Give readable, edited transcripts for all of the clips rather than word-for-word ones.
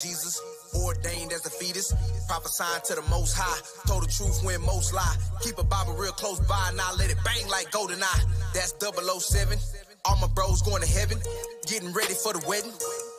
Jesus, ordained as a fetus, prophesying to the most high, told the truth when most lie, keep a Bible real close by, now let it bang like GoldenEye, that's 007, all my bros going to heaven, getting ready for the wedding,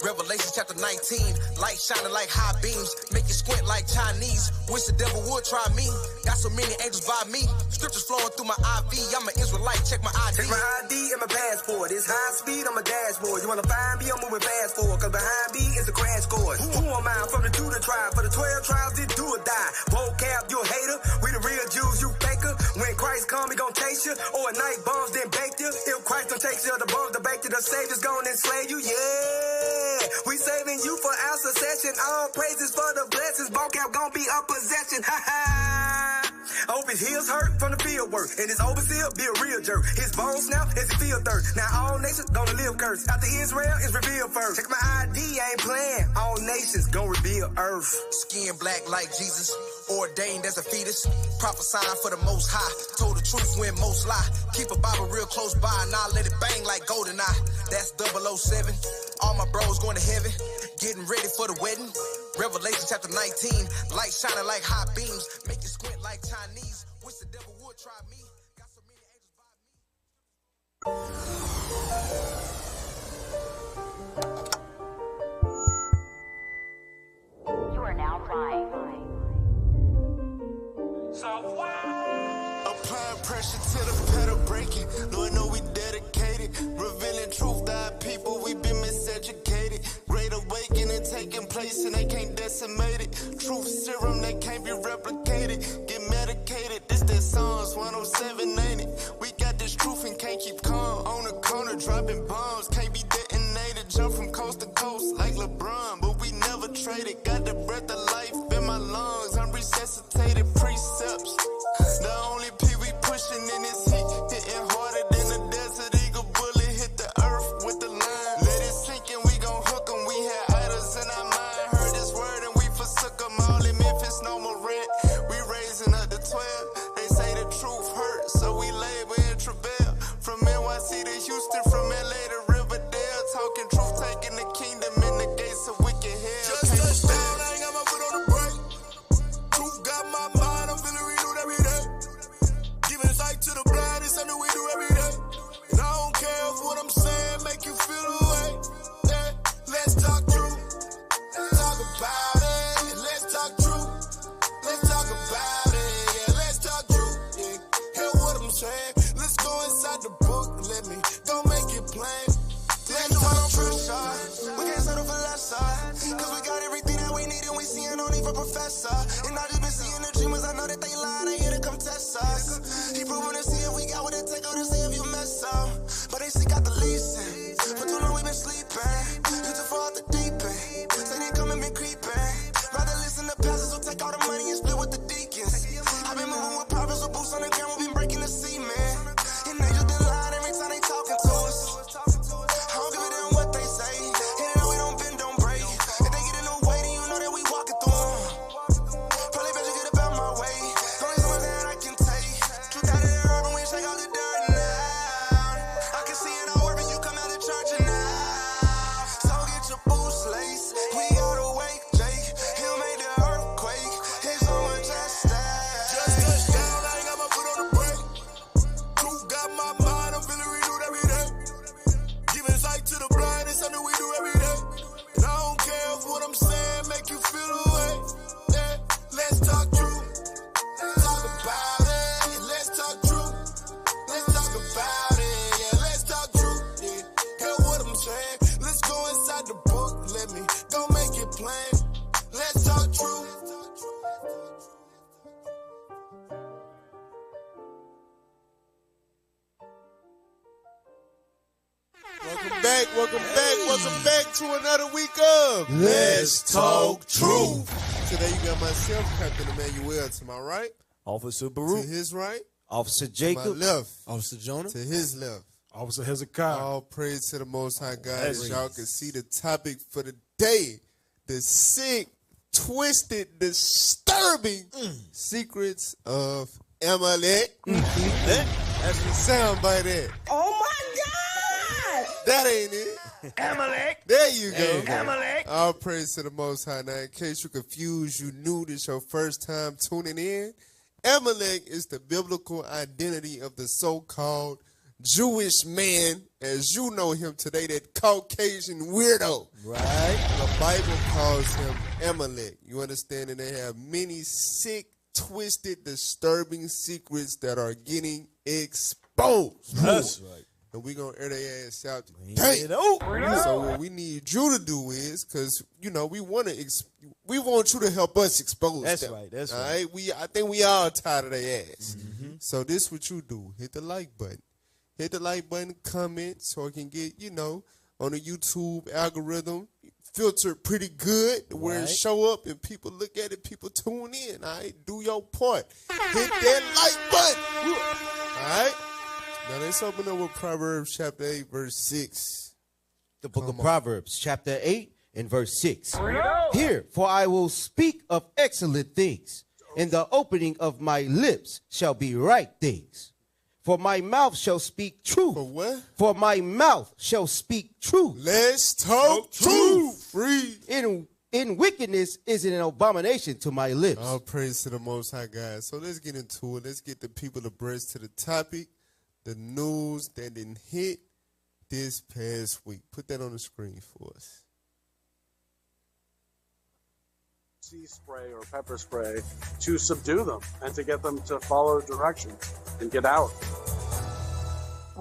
Revelation chapter 19, light shining like high beams, make you squint like Chinese, wish the devil would try me, got so many angels by me, scriptures flowing through my IV, I'm an Israelite, check my ID. Check my ID and my passport, it's high speed on my dashboard, you wanna find me, I'm moving fast forward, cause behind me is a crash course. Who am I? From the Judah tribe, for the 12 tribes, did do or die, vocab, you a hater, we the real Jews, you faker, when Christ come, he gon' chase you, or a night bombs, then bake you, if Christ don't take you, the bombs, the bake you, the Savior's gonna enslave you, yeah. We saving you for our succession. All praises for the blessings. Vocab gon' be a possession. Ha ha. I hope his heels hurt from the field work. And his overseer be a real jerk. His bones snap as he feel thirst. Now all nations gonna live cursed. After Israel is revealed first. Check my ID, I ain't playing. All nations gon' reveal earth. Skin black like Jesus, ordained as a fetus, prophesying for the most high, told the truth when most lie, keep a Bible real close by, now let it bang like GoldenEye, that's 007, all my bros going to heaven, getting ready for the wedding, Revelation chapter 19, light shining like high beams, make you squint like Chinese, wish the devil would try me, got so many angels by me. You are now flying. Applying pressure to the pedal breaking. Lord, know we dedicated. Revealing truth to our people, we been miseducated. Great awakening taking place and they can't decimate it. Truth serum that can't be replicated. Get medicated, this that Psalms 107, ain't it? We got this truth and can't keep calm. On the corner dropping bombs, can't be detonated. Jump from coast to coast like LeBron, but we never traded. Got the breath of life in my lungs, I'm resuscitated precepts. The only P we pushing in this heat, hitting harder than a desert eagle bullet hit the earth with the line. Let it sink and we gon' hook 'em. We had idols in our mind, heard this word and we forsook 'em. All in Memphis, no more rent. We raising up the 12. They say the truth hurts, so we labor in travail. From NYC to Houston, from LA to Riverdale, talking truth, taking the kingdom in the gates of wicked hell. Just touched down, I ain't got my foot on the brake. Truth got my mind, I'm feeling renewed every day. Giving sight to the blind is something we do every day. And I don't care if what I'm saying make you feel away. Yeah, let's talk truth. Let's talk about it. Let's talk truth. Let's talk about it. Yeah, let's talk truth. Yeah, hear what I'm saying. Let's go inside the book. Let me go make it plain. Let's talk truth. We can't settle for less, cause we got everything that we need and we seeing no need for professor. And I just been seeing the dreamers, I know that they lying, they here to come test us. He proving to see if we got what it take, or to see if you mess up. But they seek out the leasing, for too long we been sleeping. You too far out the deep end, say they come and been creeping. Rather listen to pastors who take all the money and split with the deacons. I've been moving with prophets with boots on the ground, we been breaking the cement. And they just been lying every time they talking to us. I don't give a damn what they say. And they know we don't bend, don't break. If they get in the way, then you know that we walking through them. Probably better get about my way. Only something that I can take. Truth out of the urban, we shake all the dirt now. I can see it all working, you come out of church and now. So get your boots laced. We gotta wake Jake. He'll make the earthquake. He's so much at stake. Just touched down, I ain't got my foot on the brake. Truth got my mind, I'm feeling renewed every day. Giving sight to the blind is something we do every day. And I don't care if what I'm saying make you feel away. Yeah, let's talk truth. Let's talk about it. Let's talk truth. Let's talk about it. Yeah, let's talk truth. Yeah, hear what I'm saying. Let's go inside the book. Let me go make it plain. Let's talk truth. Welcome back to another week of Let's Talk Truth. Today you got myself, Captain Emmanuel, to my right. Officer Baruch. To his right. Officer To Jacob. my left. Officer Jonah. To his left. Officer Hezekiah. All praise to the Most High God. As y'all can see the topic for the day, the sick, twisted, disturbing secrets of Amalek. That's the sound by that. Oh my God! That ain't it. Amalek. There you go. Amalek. All praise to the Most High. Now, in case you're confused, you new, this your first time tuning in. Amalek is the biblical identity of the so-called Jewish man, as you know him today, that Caucasian weirdo. Right. The Bible calls him Amalek. You understand? And they have many sick, twisted, disturbing secrets that are getting exposed. That's right. And we're going to air their ass out You today. know. So what we need you to do is, because, you know, we want you to help us expose That's them. right. That's all right. I think we all tired of their ass. So this is what you do. Hit the like button. Hit the like button, comment, so it can get, you know, on the YouTube algorithm, filtered pretty good, where it show up and people look at it, people tune in, all right? Do your part. Hit that like button. All right? Now let's open up with Proverbs chapter 8, verse 6. The book of Proverbs, chapter 8 and verse 6. Hear, for I will speak of excellent things. In the opening of my lips shall be right things. For my mouth shall speak truth. For what? For my mouth shall speak truth. Let's talk truth. Free. In wickedness is an abomination to my lips. All praise to the Most High God. So let's get into it. Let's get the people abreast to the topic, the news that didn't hit this past week. Put that on the screen for us. Sea spray or pepper spray to subdue them and to get them to follow directions and get out.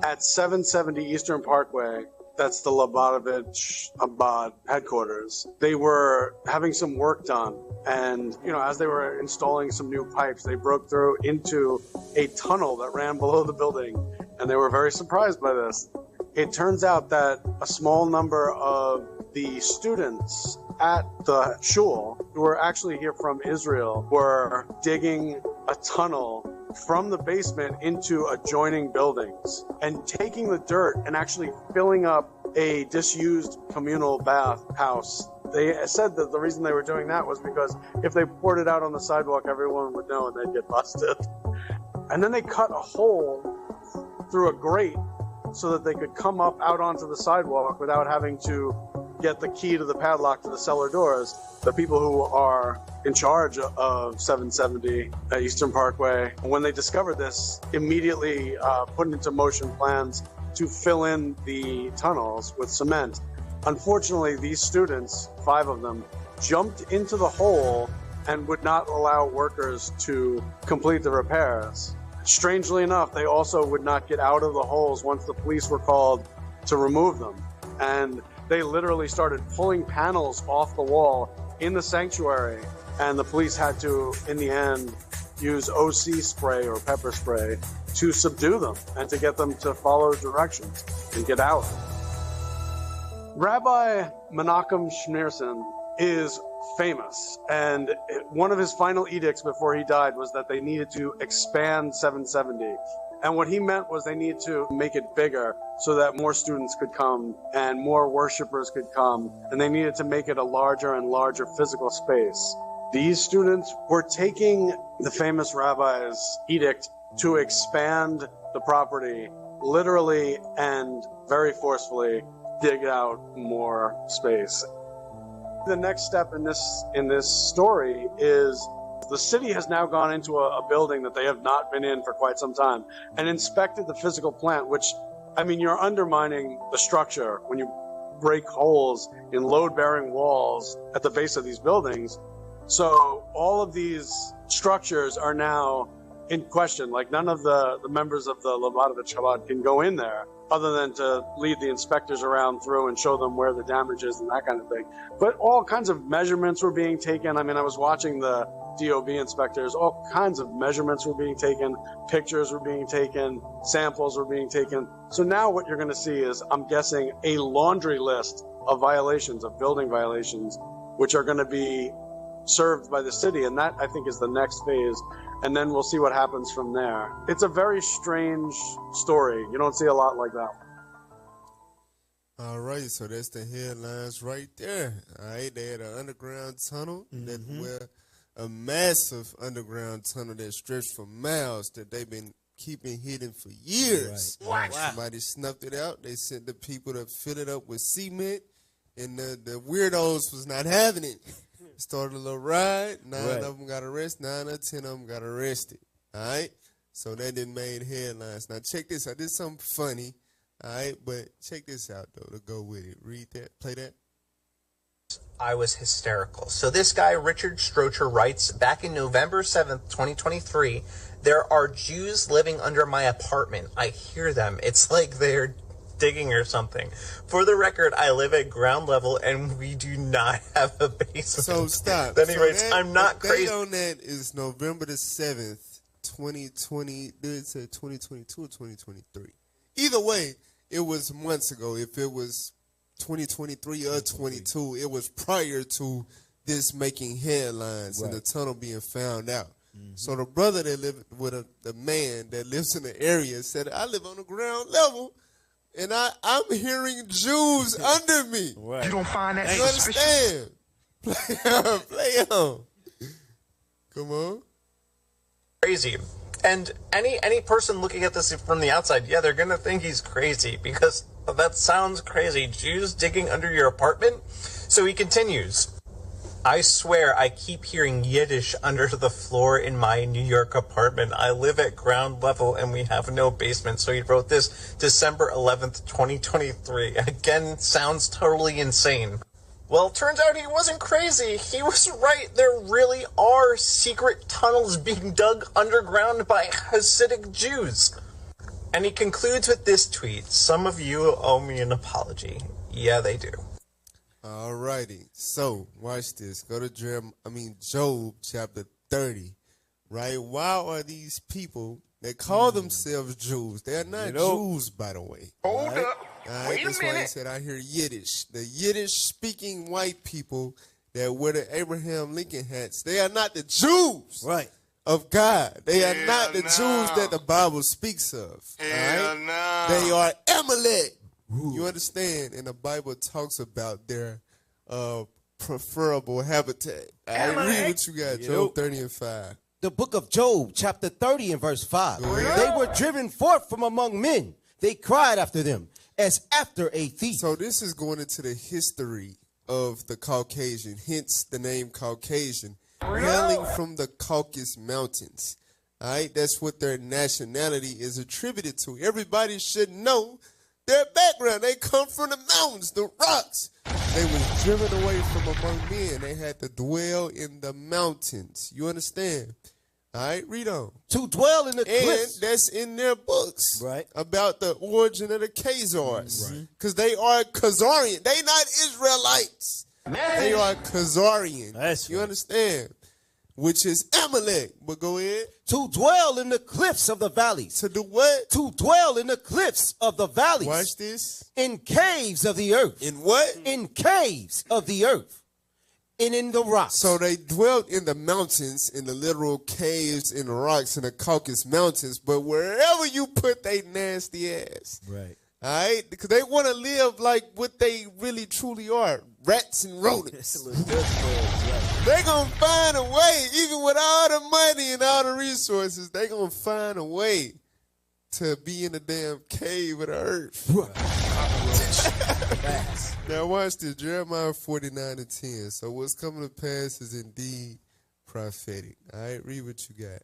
At 770 Eastern Parkway, that's the Lubavitch Abad headquarters, they were having some work done. And, you know, as they were installing some new pipes, they broke through into a tunnel that ran below the building. And they were very surprised by this. It turns out that a small number of the students at the shul, who were actually here from Israel, were digging a tunnel from the basement into adjoining buildings and taking the dirt and actually filling up a disused communal bath house. They said that the reason they were doing that was because if they poured it out on the sidewalk, everyone would know and they'd get busted. And then they cut a hole through a grate so that they could come up out onto the sidewalk without having to get the key to the padlock to the cellar doors. The people who are in charge of 770 Eastern Parkway, when they discovered this, immediately put into motion plans to fill in the tunnels with cement. Unfortunately, these students, 5 of them, jumped into the hole and would not allow workers to complete the repairs. Strangely enough, they also would not get out of the holes once the police were called to remove them. And they literally started pulling panels off the wall in the sanctuary, and the police had to, in the end, use OC spray or pepper spray to subdue them and to get them to follow directions and get out. Rabbi Menachem Schneerson is famous, and one of his final edicts before he died was that they needed to expand 770. And what he meant was they needed to make it bigger so that more students could come and more worshipers could come, and they needed to make it a larger and larger physical space. These students were taking the famous rabbi's edict to expand the property literally and very forcefully, dig out more space. The next step in this story is the city has now gone into a building that they have not been in for quite some time and inspected the physical plant, which, I mean, you're undermining the structure when you break holes in load-bearing walls at the base of these buildings. So all of these structures are now in question. Like, none of the members of the Lubavitch Chabad can go in there other than to lead the inspectors around through and show them where the damage is and that kind of thing. But all kinds of measurements were being taken. I mean, I was watching the DOB inspectors, all kinds of measurements were being taken, pictures were being taken, samples were being taken. So now what you're going to see is, I'm guessing, a laundry list of violations, of building violations, which are going to be served by the city. And that, I think, is the next phase. And then we'll see what happens from there. It's a very strange story. You don't see a lot like that. All right, so that's the headlines right there. All right, they had an underground tunnel a massive underground tunnel that stretched for miles that they've been keeping hidden for years. Right. Wow. Somebody snuffed it out. They sent the people to fill it up with cement, and the weirdos was not having it. Started a little riot. 9 of them got arrested. 9 or 10 of them got arrested. All right? So that didn't made headlines. Now, check this out. This is something funny. All right? But check this out, though, to go with it. Read that. Play that. I was hysterical. So this guy, Richard Strocher, writes, back in November 7th, 2023, there are Jews living under my apartment. I hear them. It's like they're digging or something. For the record, I live at ground level and we do not have a basement. So stop. Then he writes, I'm not crazy. The date on that is November the 7th, 2020. Did it say 2022 or 2023? Either way, it was months ago. If it was 2023 or 22, it was prior to this making headlines and the tunnel being found out. So the brother that lived with the man that lives in the area said, I live on the ground level and I'm hearing Jews under me. Right. You don't find that You understand? Play on. Come on. Crazy. And any person looking at this from the outside, yeah, they're going to think he's crazy because that sounds crazy. Jews digging under your apartment? So he continues. I swear I keep hearing Yiddish under the floor in my New York apartment. I live at ground level and we have no basement. So he wrote this December 11th, 2023. Again, sounds totally insane. Well, turns out he wasn't crazy. He was right. There really are secret tunnels being dug underground by Hasidic Jews. And he concludes with this tweet. Some of you owe me an apology. Yeah, they do. Alrighty, so watch this. Go to Job chapter 30, right? Why are these people that call themselves Jews? They are not Jews, by the way. Hold up. Wait a That's why he minute. said I hear Yiddish. The Yiddish-speaking white people that wear the Abraham Lincoln hats, they are not the Jews of God. They are not the Jews that the Bible speaks of. They are Amalek. You understand? And the Bible talks about their preferable habitat. I read what you got, Job 30 and 5. The book of Job, chapter 30 and verse 5. They were driven forth from among men. They cried after them as after a thief. So this is going into the history of the Caucasian, hence the name Caucasian, hailing from the Caucasus Mountains. All right, that's what their nationality is attributed to. Everybody should know their background. They come from the mountains, the rocks. They was driven away from among men. They had to dwell in the mountains. You understand? All right, read on. To dwell in the cliffs. And that's in their books about the origin of the Khazars. Because they are Khazarian. They not Israelites. They are Khazarian. You understand? Which is Amalek. But go ahead. To dwell in the cliffs of the valleys. To do what? To dwell in the cliffs of the valleys. Watch this. In caves of the earth. In what? In caves of the earth. And in the rocks. So they dwelt in the mountains, in the literal caves, in the rocks, in the Caucasus Mountains. But wherever you put they nasty ass. Right. All right? Because they want to live like what they really truly are. Rats and rodents. They going to find a way, even with all the money and all the resources, they going to find a way to be in the damn cave of the earth. Now watch this, Jeremiah 49 and 10. So what's coming to pass is indeed prophetic. All right, read what you got.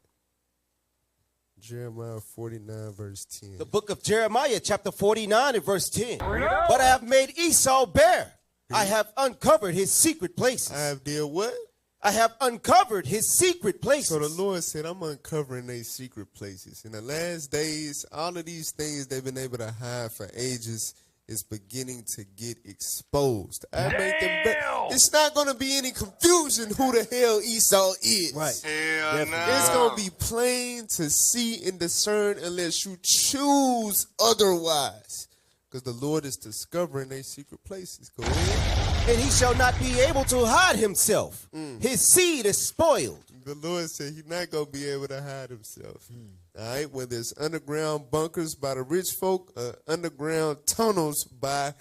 Jeremiah 49 verse 10. The book of Jeremiah chapter 49 and verse 10. But I have made Esau bare. I have uncovered his secret places. I have did what? I have uncovered his secret places. So the Lord said, I'm uncovering their secret places. In the last days, all of these things they've been able to hide for ages is beginning to get exposed. I make them it's not going to be any confusion who the hell Esau is. Right. It's going to be plain to see and discern unless you choose otherwise. Because the Lord is discovering their secret places. Go ahead. And he shall not be able to hide himself. His seed is spoiled. The Lord said he's not going to be able to hide himself. All right, whether there's underground bunkers by the rich folk or underground tunnels by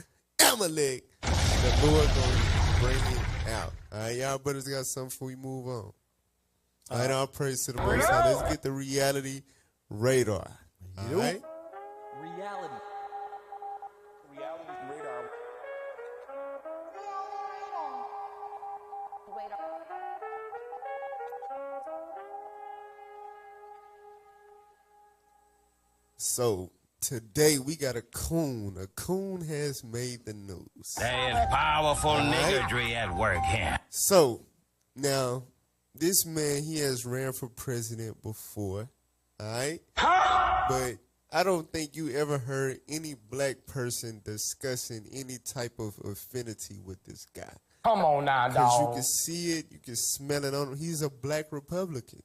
Amalek, the Lord going to bring it out. All right, y'all brothers got something before we move on. All right, all praise to the Most High. Let's get the reality radar. All right? Reality. Reality radar. So today we got a coon. A coon has made the news. There is powerful niggardry at work here. So now this man, he has ran for president before, all right? But I don't think you ever heard any black person discussing any type of affinity with this guy. Come on now, dog. Because you can see it, you can smell it on him. He's a black Republican.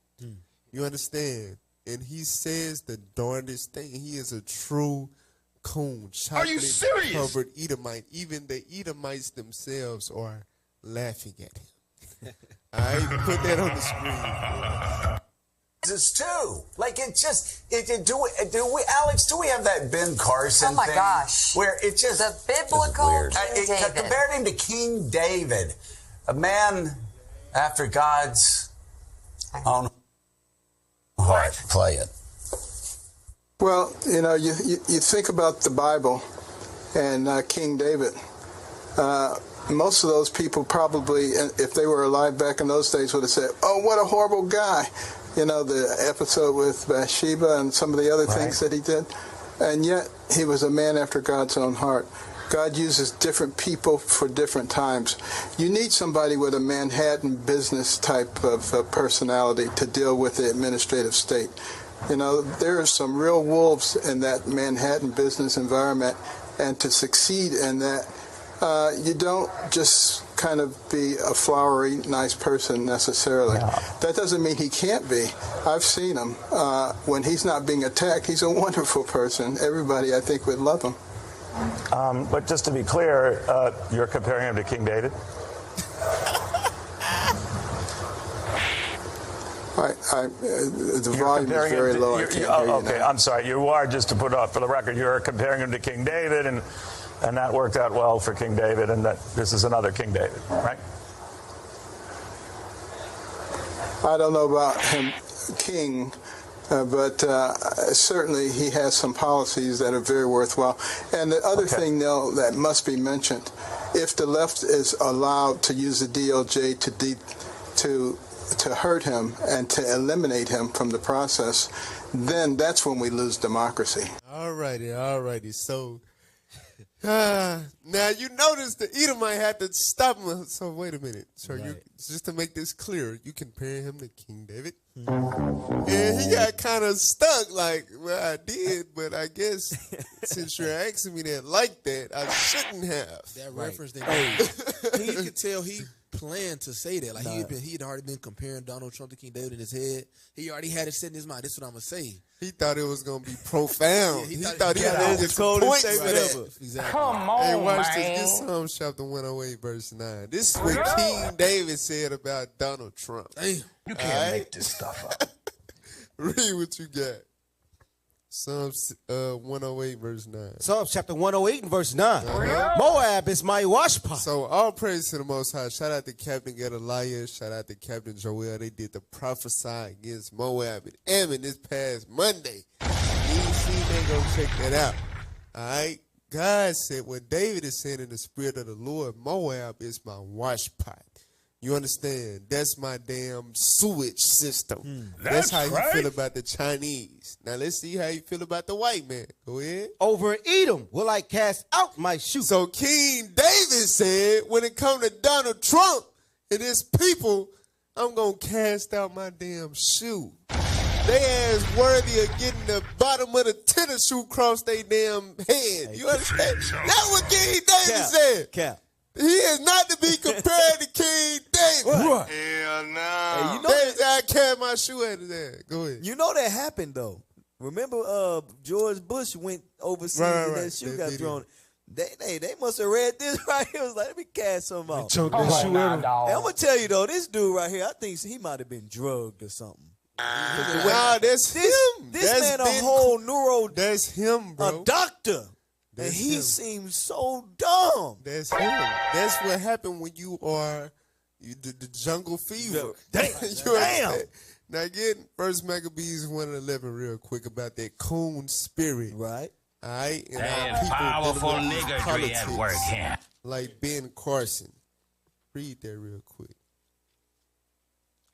You understand? And he says the darndest thing. He is a true coon. Are you serious? Covered Edomite. Even the Edomites themselves are laughing at him. All right, put that on the screen. It's too. Like Alex, do we have that Ben Carson Oh my thing? gosh. Where it just the biblical weird. King David. Compared him to King David, a man after God's own heart. Play it. Well, you know, you think about the Bible and King David. Most of those people probably, if they were alive back in those days, would have said, "Oh, what a horrible guy." You know, the episode with Bathsheba and some of the other things that he did. And yet, he was a man after God's own heart. God uses different people for different times. You need somebody with a Manhattan business type of personality to deal with the administrative state. You know, there are some real wolves in that Manhattan business environment, and to succeed in that, you don't just kind of be a flowery, nice person necessarily. No. That doesn't mean he can't be. I've seen him. When he's not being attacked, he's a wonderful person. Everybody, I think, would love him. But just to be clear, you're comparing him to King David? The volume is very low. I can't hear you okay, now. I'm sorry. You are, just to put up for the record, you're comparing him to King David, and that worked out well for King David, and that this is another King David, right? I don't know about him, King, but certainly he has some policies that are very worthwhile. And the other thing, Neil, that must be mentioned, if the left is allowed to use the DOJ to hurt him and to eliminate him from the process, then that's when we lose democracy. All righty. So now you notice the Edomite had to stop him. So wait a minute. So you, just to make this clear, you compare him to King David. And he got kind of stuck like, well, I did, but I guess since you're asking me that like that, I shouldn't have. That reference that he could tell he planned to say that. Like he'd already been comparing Donald Trump to King David in his head. He already had it set in his mind. This is what I'm gonna say. He thought it was gonna be profound. Yeah, he thought he had the coldest statement ever. Exactly. Come on, hey, watch man. this. Get Psalms chapter 108, verse 9. This is what King David said about Donald Trump. Damn. You can't make this stuff up. Read what you got. Psalms 108, verse 9. Psalms chapter 108 and verse 9. Moab is my washpot. So all praise to the Most High. Shout out to Captain Gedaliah. Shout out to Captain Joel. They did the prophesy against Moab and Ammon this past Monday. You ain't seen that, go check that out. All right. God said, what David is saying in the spirit of the Lord, Moab is my washpot. You understand? That's my damn sewage system. That's how you feel about the Chinese. Now let's see how you feel about the white man. Go ahead. Over Edom will I cast out my shoe. So King David said, when it comes to Donald Trump and his people, I'm going to cast out my damn shoe. They ass worthy of getting the bottom of the tennis shoe across their damn head. You understand? That's what King David said. Cap. He is not to be compared to King David. What? Hell no. Hey, you know David said, I carried my shoe out of there. Go ahead. You know that happened, though. Remember George Bush went overseas and that shoe got thrown. They must have read this right here. It was like, let me cast something out. Chunk that shoe out. Hey, I'm going to tell you, though, this dude right here, I think he might have been drugged or something. Nah, that's him. This man a whole That's him, bro. A doctor. And he seems so dumb. That's him. That's what happened when you are the jungle fever. Damn. Now get First Maccabees 1:11 real quick about that coon spirit. Right. All right. And That powerful niggardry at work here. Like Ben Carson. Read that real quick.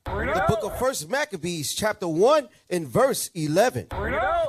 The book of First Maccabees, chapter 1 and verse 11.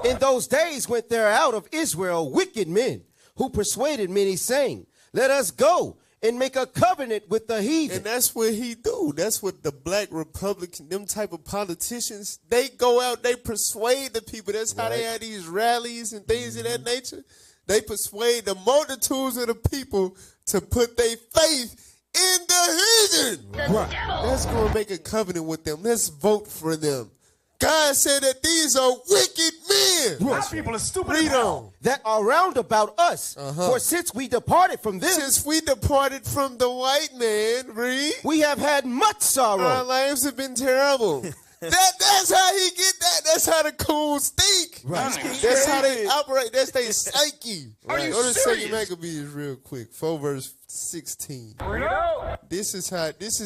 In those days went there out of Israel wicked men who persuaded many, saying, let us go and make a covenant with the heathen. And that's what he do. That's what the black Republican, them type of politicians, they go out, they persuade the people. That's how they have these rallies and things of that nature. They persuade the multitudes of the people to put their faith in the heathen. Right. Let's go and make a covenant with them. Let's vote for them. God said that these are wicked men. Our people are stupid. Read on. That are round about us. For since we departed from them. Since we departed from the white man, read. We have had much sorrow. Our lives have been terrible. That's how he get that. That's how the coons think. Right. That's how they operate. That's their psyche. Are you Go to serious? 2 Maccabees real quick. 4 verse 16. This is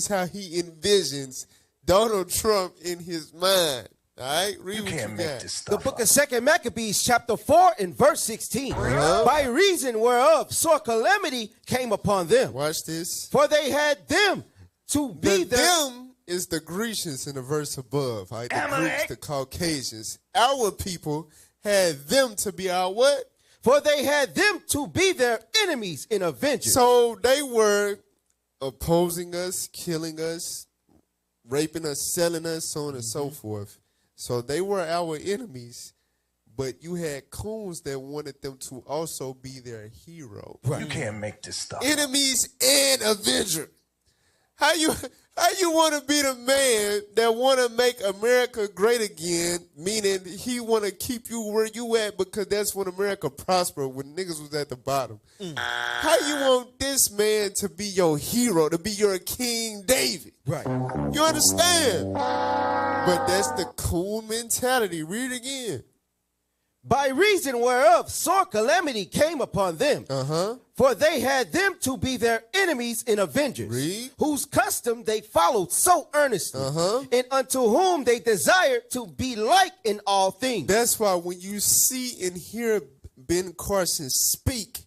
how he envisions Donald Trump in his mind. All right, read what you got. The book of 2 Maccabees, chapter 4 and verse 16. By reason whereof sore calamity came upon them. Watch this. For they had them to be them is the Grecians in the verse above. Right? The Amalek. Greeks, the Caucasians. Our people had them to be our what? For they had them to be their enemies in avengers. So they were opposing us, killing us, raping us, selling us, so on and so forth. So they were our enemies, but you had coons that wanted them to also be their hero. You can't make this stuff. Enemies and avenger. How you want to be the man that want to make America great again, meaning he want to keep you where you at because that's when America prospered, when niggas was at the bottom. How you want this man to be your hero, to be your King David? Right. You understand? But that's the cool mentality. Read it again. By reason whereof sore calamity came upon them. For they had them to be their enemies and avengers, whose custom they followed so earnestly, and unto whom they desired to be like in all things. That's why when you see and hear Ben Carson speak,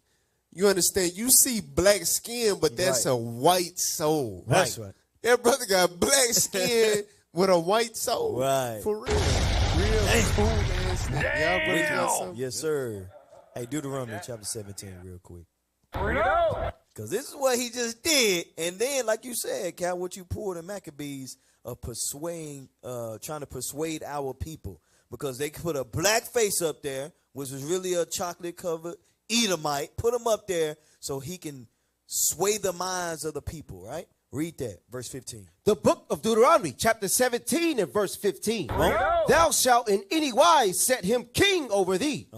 you understand, you see black skin, but that's a white soul. That's right. That brother got black skin with a white soul. Right. For real. Real cool ass nigga. Y'all brothers got something? Yes, sir. Hey, Deuteronomy chapter 17 real quick. Because this is what he just did. And then, like you said, Cal, what you pulled in Maccabees of persuading, trying to persuade our people. Because they put a black face up there, which was really a chocolate-covered Edomite. Put him up there so he can sway the minds of the people, right? Read that, verse 15. The book of Deuteronomy, chapter 17 and verse 15. Thou shalt in any wise set him king over thee,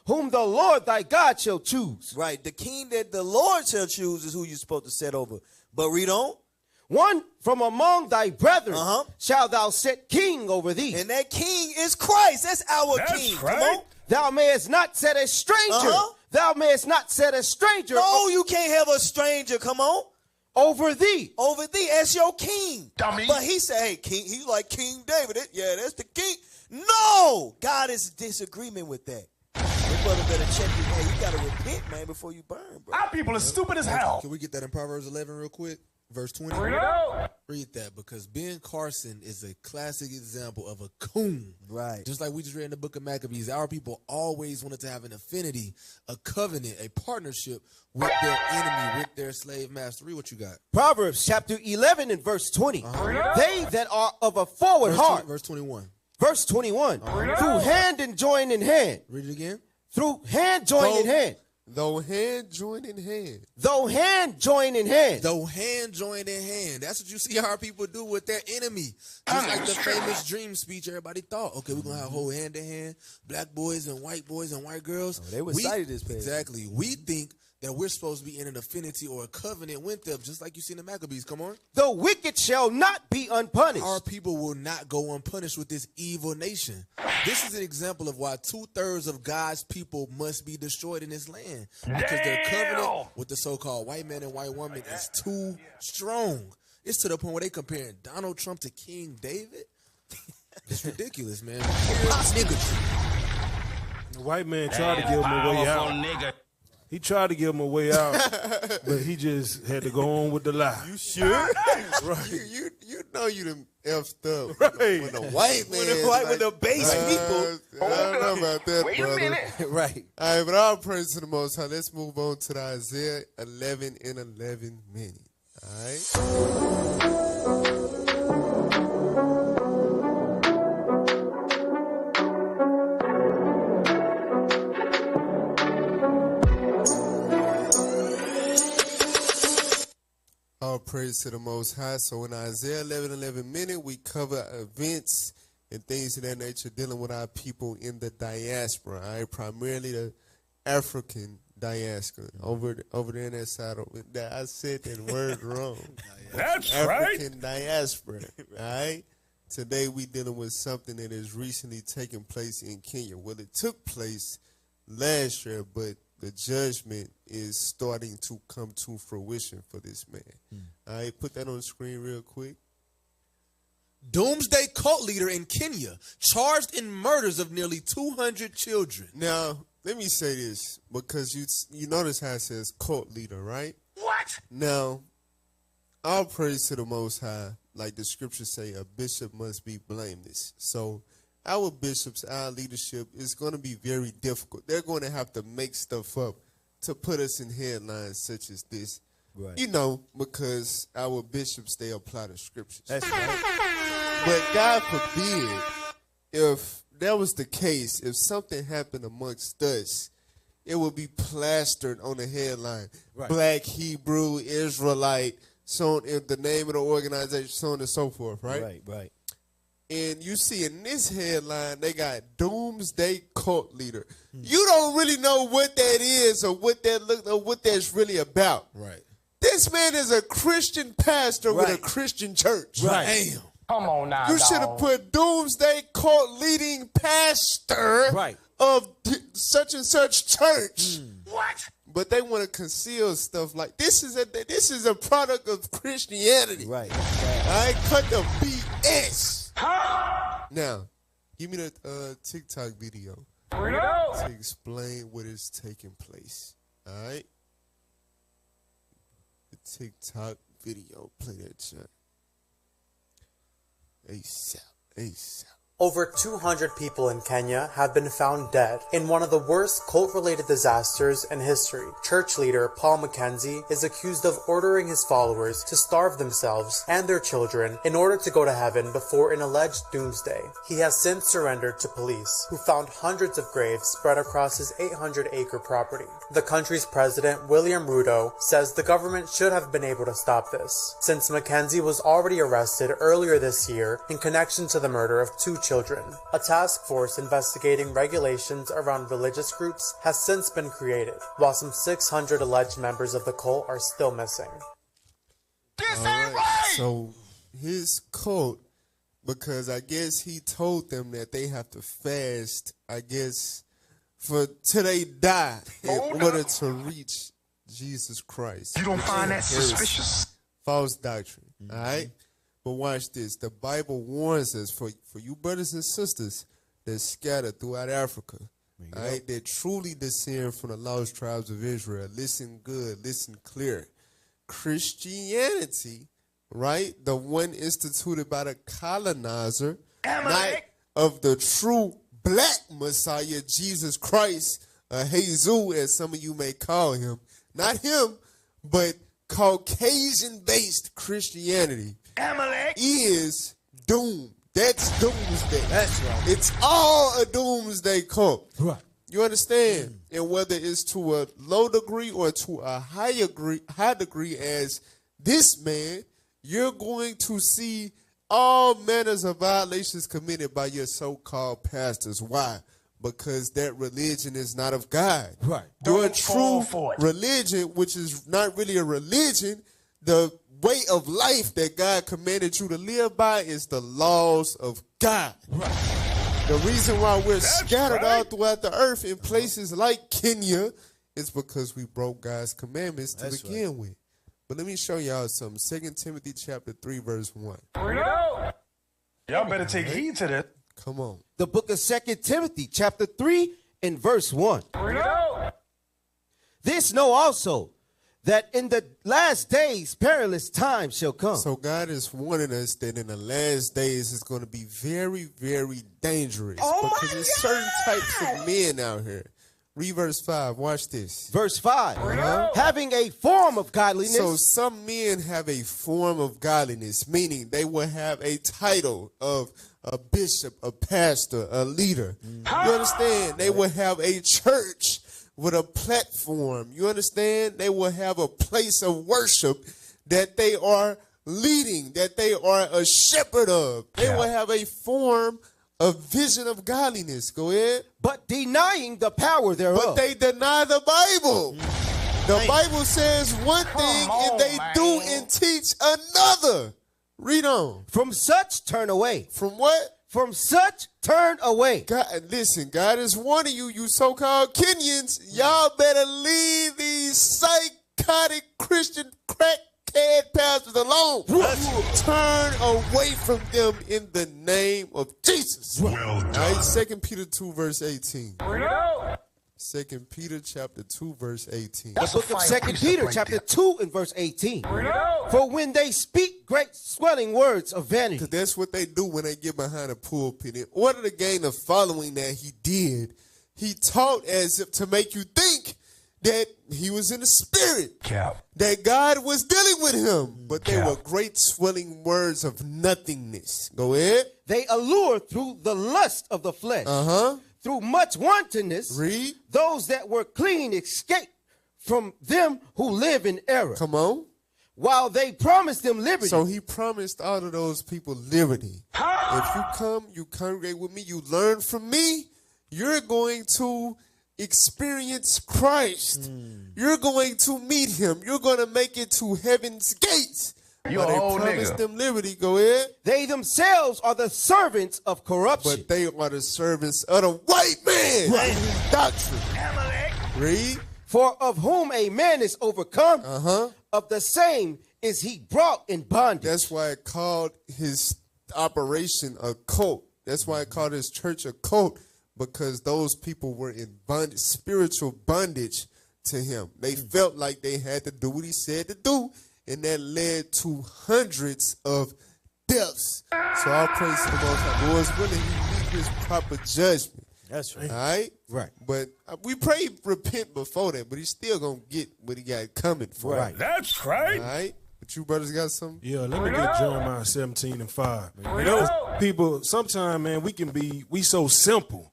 whom the Lord thy God shall choose. Right, the king that the Lord shall choose is who you're supposed to set over. But read on. One from among thy brethren shalt thou set king over thee. And that king is Christ. That's our king. Right. Come on. Thou mayest not set a stranger. Thou mayest not set a stranger. No, you can't have a stranger. Come on. Over thee. Over thee as your king. Dummy. But he said, hey, king, he's like King David. Yeah, that's the king. No, God is in disagreement with that. Your brother better check your, hey, you got to repent, man, before you burn, bro. Our people are stupid as hell. Can we get that in Proverbs 11 real quick? Verse 20. Read that, because Ben Carson is a classic example of a coon. Right. Just like we just read in the book of Maccabees, our people always wanted to have an affinity, a covenant, a partnership with their enemy, with their slave master. Read what you got. Proverbs chapter 11 and verse 20. They that are of a forward heart. Verse 21. Verse 21. Through hand and join in hand. Read it again. Through hand join in hand. Though hand join in hand. Though hand join in hand. Though hand join in hand. That's what you see our people do with their enemy. Just like the famous dream speech everybody thought. Okay, we're going to have whole hand in hand. Black boys and white girls. Oh, they were cited this page. Exactly. We think that we're supposed to be in an affinity or a covenant with them, just like you see in the Maccabees. Come on. The wicked shall not be unpunished. Our people will not go unpunished with this evil nation. This is an example of why 2/3 of God's people must be destroyed in this land. Because their covenant with the so-called white man and white woman is too strong. It's to the point where they comparing Donald Trump to King David. It's ridiculous, man. Nigga. The white man tried to give him a way out. Nigga. He tried to give him a way out, but he just had to go on with the lie. You sure? Right. You know you done effed up. Right. When the white man. With the base people. I don't know about that, Wait brother. a minute. Right. All right, but all praise to the Most High. Let's move on to the Isaiah 11 and 11 minute. All right. All praise to the Most High. So in Isaiah 11 minute, we cover events and things of that nature dealing with our people in the diaspora. All right, primarily the African diaspora. Over there in that side. I said that word wrong. That's African diaspora. All right. Today we dealing with something that has recently taken place in Kenya. Well, it took place last year, but the judgment is starting to come to fruition for this man. All right, put that on the screen real quick. Doomsday cult leader in Kenya charged in murders of nearly 200 children. Now, let me say this, because you notice how it says cult leader, right? What? Now, all praise to the Most High. Like the scriptures say, a bishop must be blameless. So our bishops, our leadership is going to be very difficult. They're going to have to make stuff up to put us in headlines such as this. Right. You know, because our bishops, they apply the scriptures. That's right. But God forbid, if that was the case, if something happened amongst us, it would be plastered on the headline. Right. Black, Hebrew, Israelite, so on, the name of the organization, so on and so forth, right? Right. And you see in this headline, they got Doomsday Cult Leader. You don't really know what that is or what that's really about. Right. This man is a Christian pastor with a Christian church. Right. Damn. Come on now. You should have put Doomsday Cult leading pastor of such and such church. What? But they want to conceal stuff like this is a product of Christianity. Right. I cut the BS. Now, give me the TikTok video to explain what is taking place. All right. The TikTok video. Play that chat. ASAP. Over 200 people in Kenya have been found dead in one of the worst cult-related disasters in history. Church leader Paul Mackenzie is accused of ordering his followers to starve themselves and their children in order to go to heaven before an alleged doomsday. He has since surrendered to police, who found hundreds of graves spread across his 800-acre property. The country's president, William Ruto, says the government should have been able to stop this, since Mackenzie was already arrested earlier this year in connection to the murder of two children. A task force investigating regulations around religious groups has since been created, while some 600 alleged members of the cult are still missing. This ain't right! So his cult, because I guess he told them that they have to fast, I guess, till they die in order to reach Jesus Christ. You don't find that suspicious? False doctrine, all right? But watch this. The Bible warns us for you brothers and sisters that scattered throughout Africa, all right, that truly descend from the lost tribes of Israel. Listen good, listen clear. Christianity, right, the one instituted by the colonizer, Amalek, not of the true black Messiah, Jesus Christ, Jesus, as some of you may call him. Not him, but Caucasian-based Christianity. Amalek Is doom. That's doomsday. That's right. It's all a doomsday cult. Right. You understand? And whether it's to a low degree or to a high degree as this man, you're going to see all manners of violations committed by your so-called pastors. Why? Because that religion is not of God. Right. Your Don't fall true for it. religion, which is not really a religion, the way of life that God commanded you to live by is the laws of God. Right. The reason why we're scattered all throughout the earth in places like Kenya is because we broke God's commandments to begin with. But let me show y'all something. 2 Timothy chapter 3, verse 1. Y'all better take heed to this. Come on. The book of 2 Timothy, chapter 3, and verse 1. This know also, that in the last days perilous times shall come. So God is warning us that in the last days it's going to be very, very dangerous. Because there's certain types of men out here. Read verse 5. Watch this. Verse 5. Having a form of godliness. So some men have a form of godliness, meaning they will have a title of a bishop, a pastor, a leader. You understand? They will have a church with a platform. You understand? They will have a place of worship that they are leading, that they are a shepherd of. They will have a form of vision of godliness. Go ahead. But denying the power thereof. But they deny the Bible. The Bible says one thing and they do and teach another. Read on. From such turn away. From what? From such turn away. God, listen, God is warning you, you so-called Kenyans. Y'all better leave these psychotic Christian crackhead pastors alone. Turn away from them in the name of Jesus. Well done. All right, 2 Peter 2, verse 18. 2 Peter chapter 2, verse 18. The book of 2 Peter chapter 2 and verse 18. For when they speak great swelling words of vanity. Because that's what they do when they get behind a pulpit. In order to gain the following that he did, he taught as if to make you think that he was in the spirit. That God was dealing with him. But they were great swelling words of nothingness. Go ahead. They allure through the lust of the flesh. Through much wantonness. Read. Those that were clean escape from them who live in error. Come on. While they promised them liberty. So he promised all of those people liberty. If you come, you congregate with me, you learn from me, you're going to experience Christ. You're going to meet him. You're going to make it to heaven's gates. You but a they old promised nigga. them liberty. Go ahead. They themselves are the servants of corruption. But they are the servants of the white man. Right. Doctrine. Amalek. Read. For of whom a man is overcome, of the same is he brought in bondage. That's why it called his operation a cult. That's why it called his church a cult, because those people were in bondage, spiritual bondage to him. They felt like they had to do what he said to do, and that led to hundreds of deaths. So I'll praise to the Most High. Lord's willing, he meet his proper judgment. That's right. All right? Right. But we pray repent before that, but he's still going to get what he got coming for. Right. That's right. All right? But you brothers got something? Yeah, let me get Jeremiah 17 and 5. You know, people, sometimes, man, we so simple.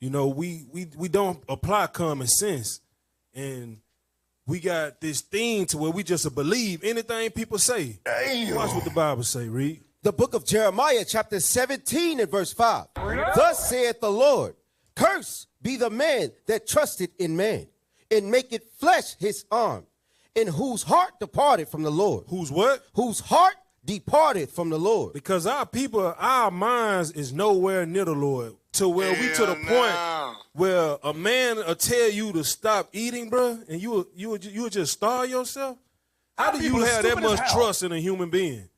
You know, we don't apply common sense. And we got this thing to where we just believe anything people say. Watch what the Bible say, read. The book of Jeremiah, chapter 17 and verse 5. Thus saith the Lord, cursed be the man that trusted in man, and maketh flesh his arm, in whose heart departed from the Lord. Whose what? Whose heart departed from the Lord. Because our people, our minds is nowhere near the Lord. To where we to the point where a man will tell you to stop eating, bro, and you will just starve yourself. How do you have that much trust in a human being?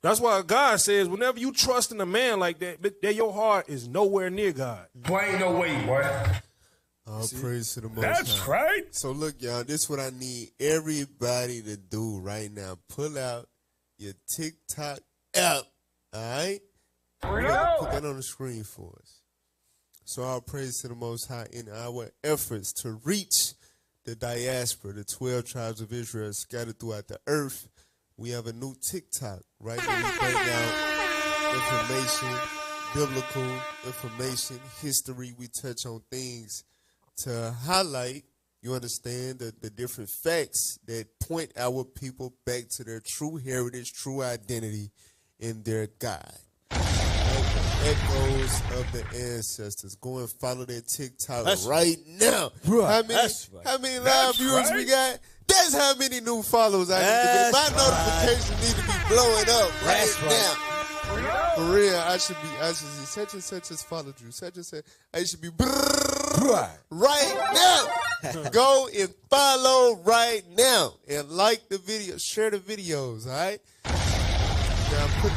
That's why God says whenever you trust in a man like that your heart is nowhere near God. Boy, ain't no way, boy. All praise to the Most That's High. right. So look, y'all, this is what I need everybody to do right now. Pull out your TikTok app, all right? Put that on the screen for us. So all praise to the Most High in our efforts to reach the diaspora, the 12 tribes of Israel scattered throughout the earth. We have a new TikTok, right? Where we bring out information, biblical information, history. We touch on things to highlight, you understand, the different facts that point our people back to their true heritage, true identity in their God. Echoes of the ancestors. Go and follow their TikTok right now. Right. How many live viewers we got? That's how many new followers I need to be. My notification need to be blowing up right now. For real, I should see such and such has followed you. Such and such. I should be right now. Go and follow right now. And like the video. Share the videos, all right? Now put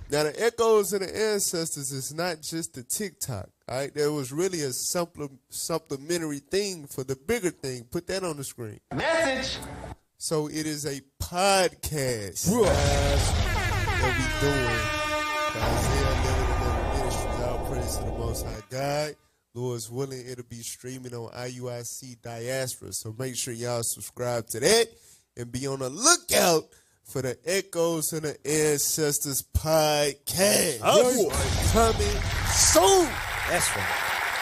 Now, the echoes of the ancestors is not just the TikTok. All right, there was really a supplementary thing for the bigger thing. Put that on the screen. Message. So it is a podcast that we doing. Isaiah 11 Ministries. All praise to the Most High God. Lord's willing, it'll be streaming on IUIC Diaspora. So make sure y'all subscribe to that and be on the lookout for the Echoes of the Ancestors podcast. Coming soon. That's right.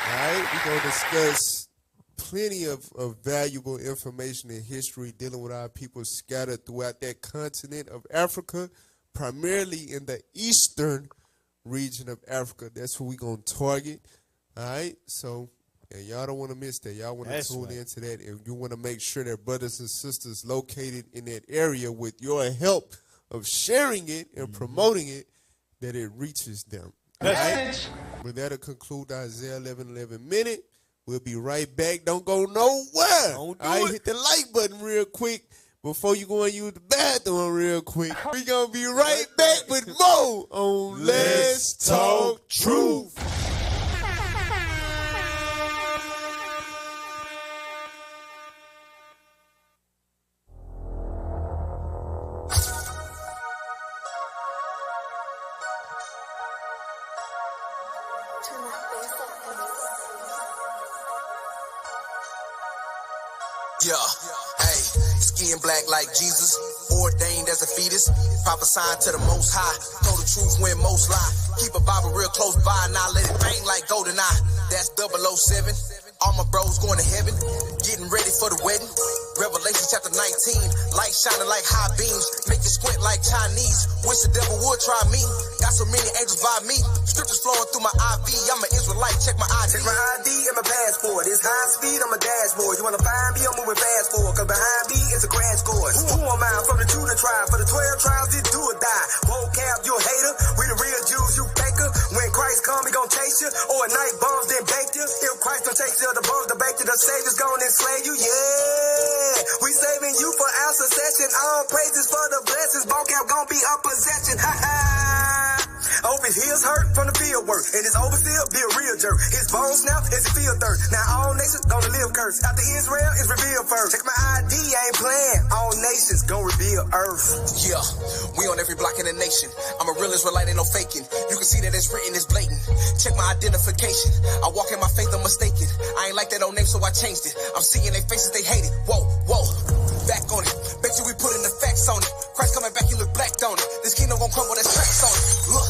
All right, we're going to discuss plenty of valuable information and history dealing with our people scattered throughout that continent of Africa, primarily in the eastern region of Africa. That's what we're going to target. All right, so y'all don't want to miss that. Y'all want to tune into that, and you want to make sure that brothers and sisters located in that area, with your help of sharing it and promoting it, that it reaches them. All right? But that'll conclude the Isaiah 11:11 minute. We'll be right back. Don't go nowhere. All right, hit the like button real quick before you go and use the bathroom real quick. We're going to be right back with more on Let's Talk Truth. Yeah, hey, skin black like Jesus, ordained as a fetus, prophesying to the Most High, told the truth when most lie, keep a Bible real close by, now let it bang like golden eye, that's 007, all my bros going to heaven, getting ready for the wedding, Revelation chapter 19, light shining like high beams, make it squint like Chinese, wish the devil would try me, got so many angels by me, scriptures flowing through my IV, I'm an Israelite, check my ID. Check my ID and my passport, it's high speed, I'm a dashboard, you wanna find me, I'm moving fast forward, cause behind me is a crash course. Who am I? From the Judah tribe, for the 12 tribes, it do or die. Vocab, you a hater, we the real Jews, you faker, when Christ come, he gon' chase you, or a night bombs, then bake you, if Christ don't chase you, the bombs, the bake you, the Savior's gon' enslave you, yeah, we saving you for our succession, all praises for the blessings, vocab gon' be our possession, ha ha. Hope his heels hurt from the field work, and his overseer be a real jerk. His bones snap as he feel thirst. Now all nations gonna live cursed. After Israel is revealed first. Check my ID, I ain't playing. All nations gonna reveal earth. Yeah, we on every block in the nation. I'm a real Israelite, ain't no faking. You can see that it's written, it's blatant. Check my identification. I walk in my faith, I'm mistaken. I ain't like that old name, so I changed it. I'm seeing their faces, they hate it. Whoa, whoa, back on it. Bet you we putting the facts on it. Christ coming back, he look black on it. This kingdom gon' crumble, that's tracks on it. Look.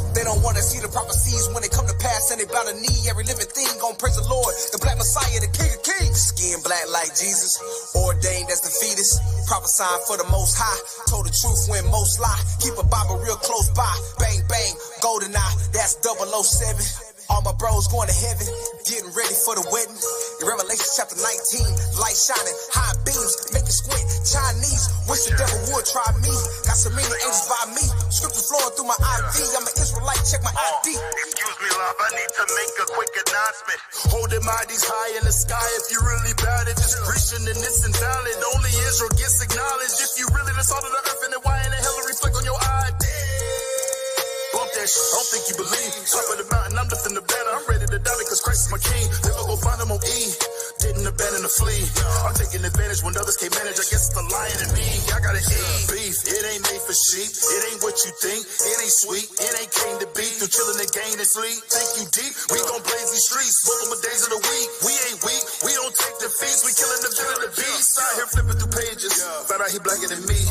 They don't want to see the prophecies when they come to pass, and they bow the knee. Every living thing gon' praise the Lord, the black Messiah, the King of Kings. Skin black like Jesus, ordained as the fetus, prophesying for the Most High. Told the truth when most lie. Keep a Bible real close by. Bang bang, golden eye. That's 007. All my bros going to heaven, getting ready for the wedding. Revelation chapter 19, light shining, high beams, make it squint. Chinese, wish the devil would try me. Got so many angels by me, scriptures flowing through my IV. I'm an Israelite, check my ID. Excuse me, love, I need to make a quick announcement. Holding my D's high in the sky. If you really bad at this preaching, then it's invalid. Only Israel gets acknowledged. If you really the salt of the earth, and then why in the hell reflect on your ID? Bump that shit, I don't think you believe. Top of the mountain, I'm lifting the banner. I'm ready to die because Christ is my king. Never go find him on E. Didn't abandon the flea. I'm taking advantage when others can't manage. I guess it's the lion in me. I gotta eat beef. It ain't made for sheep. It ain't what you think. It ain't sweet. It ain't came to be. Through chilling and gain and sleep. Think you deep. We gon' blaze these streets. Multiple days of the week. We ain't weak. We don't take defeats. We killing the villain, the beast. Out here flipping through pages. Found out he blacker than me.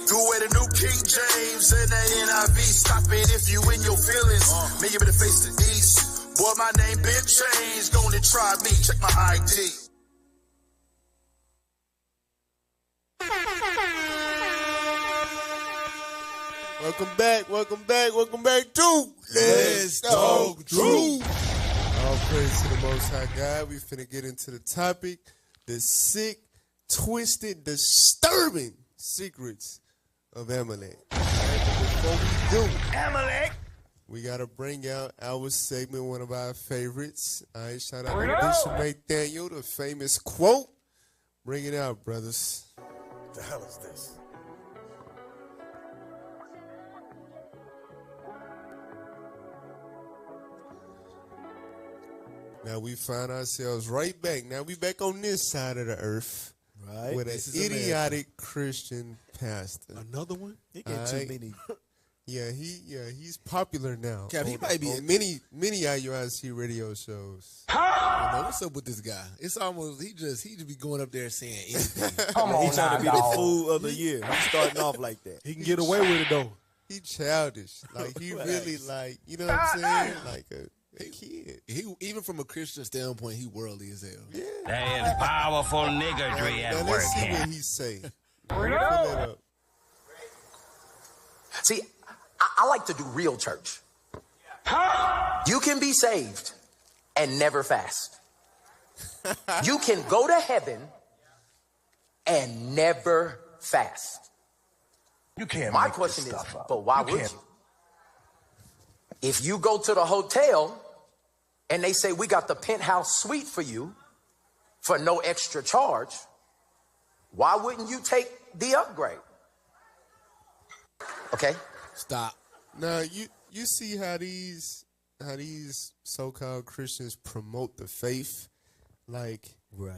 Threw away the new King James and that NIV. Stop it if you in your feelings. Me, you better face the east. Boy, my name been changed. Gonna try me. Check my ID. Welcome back to Let's Talk Truth. All praise to the Most High God. We finna get into the topic, the sick, twisted, disturbing secrets of Amalek. All right, but before we do, Amalek, we gotta bring out our segment, one of our favorites. All right, shout out to Bishop Nathaniel, the famous quote. Bring it out, brothers. What the hell is this? Now we find ourselves right back. Now we back on this side of the earth. Right. With an idiotic Christian pastor. Another one? He get too many. He's popular now. Cap, he might be on many IUIC radio shows. What's up with this guy? It's almost he just be going up there saying anything. Come on, he trying to be the fool of the year. He's starting off like that. He can get away with it though. He childish. Like he really like, you know what I'm saying? Like a kid. He even from a Christian standpoint, he worldly as hell. Yeah. That is powerful niggardry at work. Let's see here. what he say. Pull it up. See, I like to do real church. You can be saved and never fast. You can go to heaven and never fast. You can't. My make question this is, stuff up. but why would can't. you? If you go to the hotel and they say, we got the penthouse suite for you for no extra charge, why wouldn't you take the upgrade? Okay. Stop. Now you see how these so-called Christians promote the faith. Like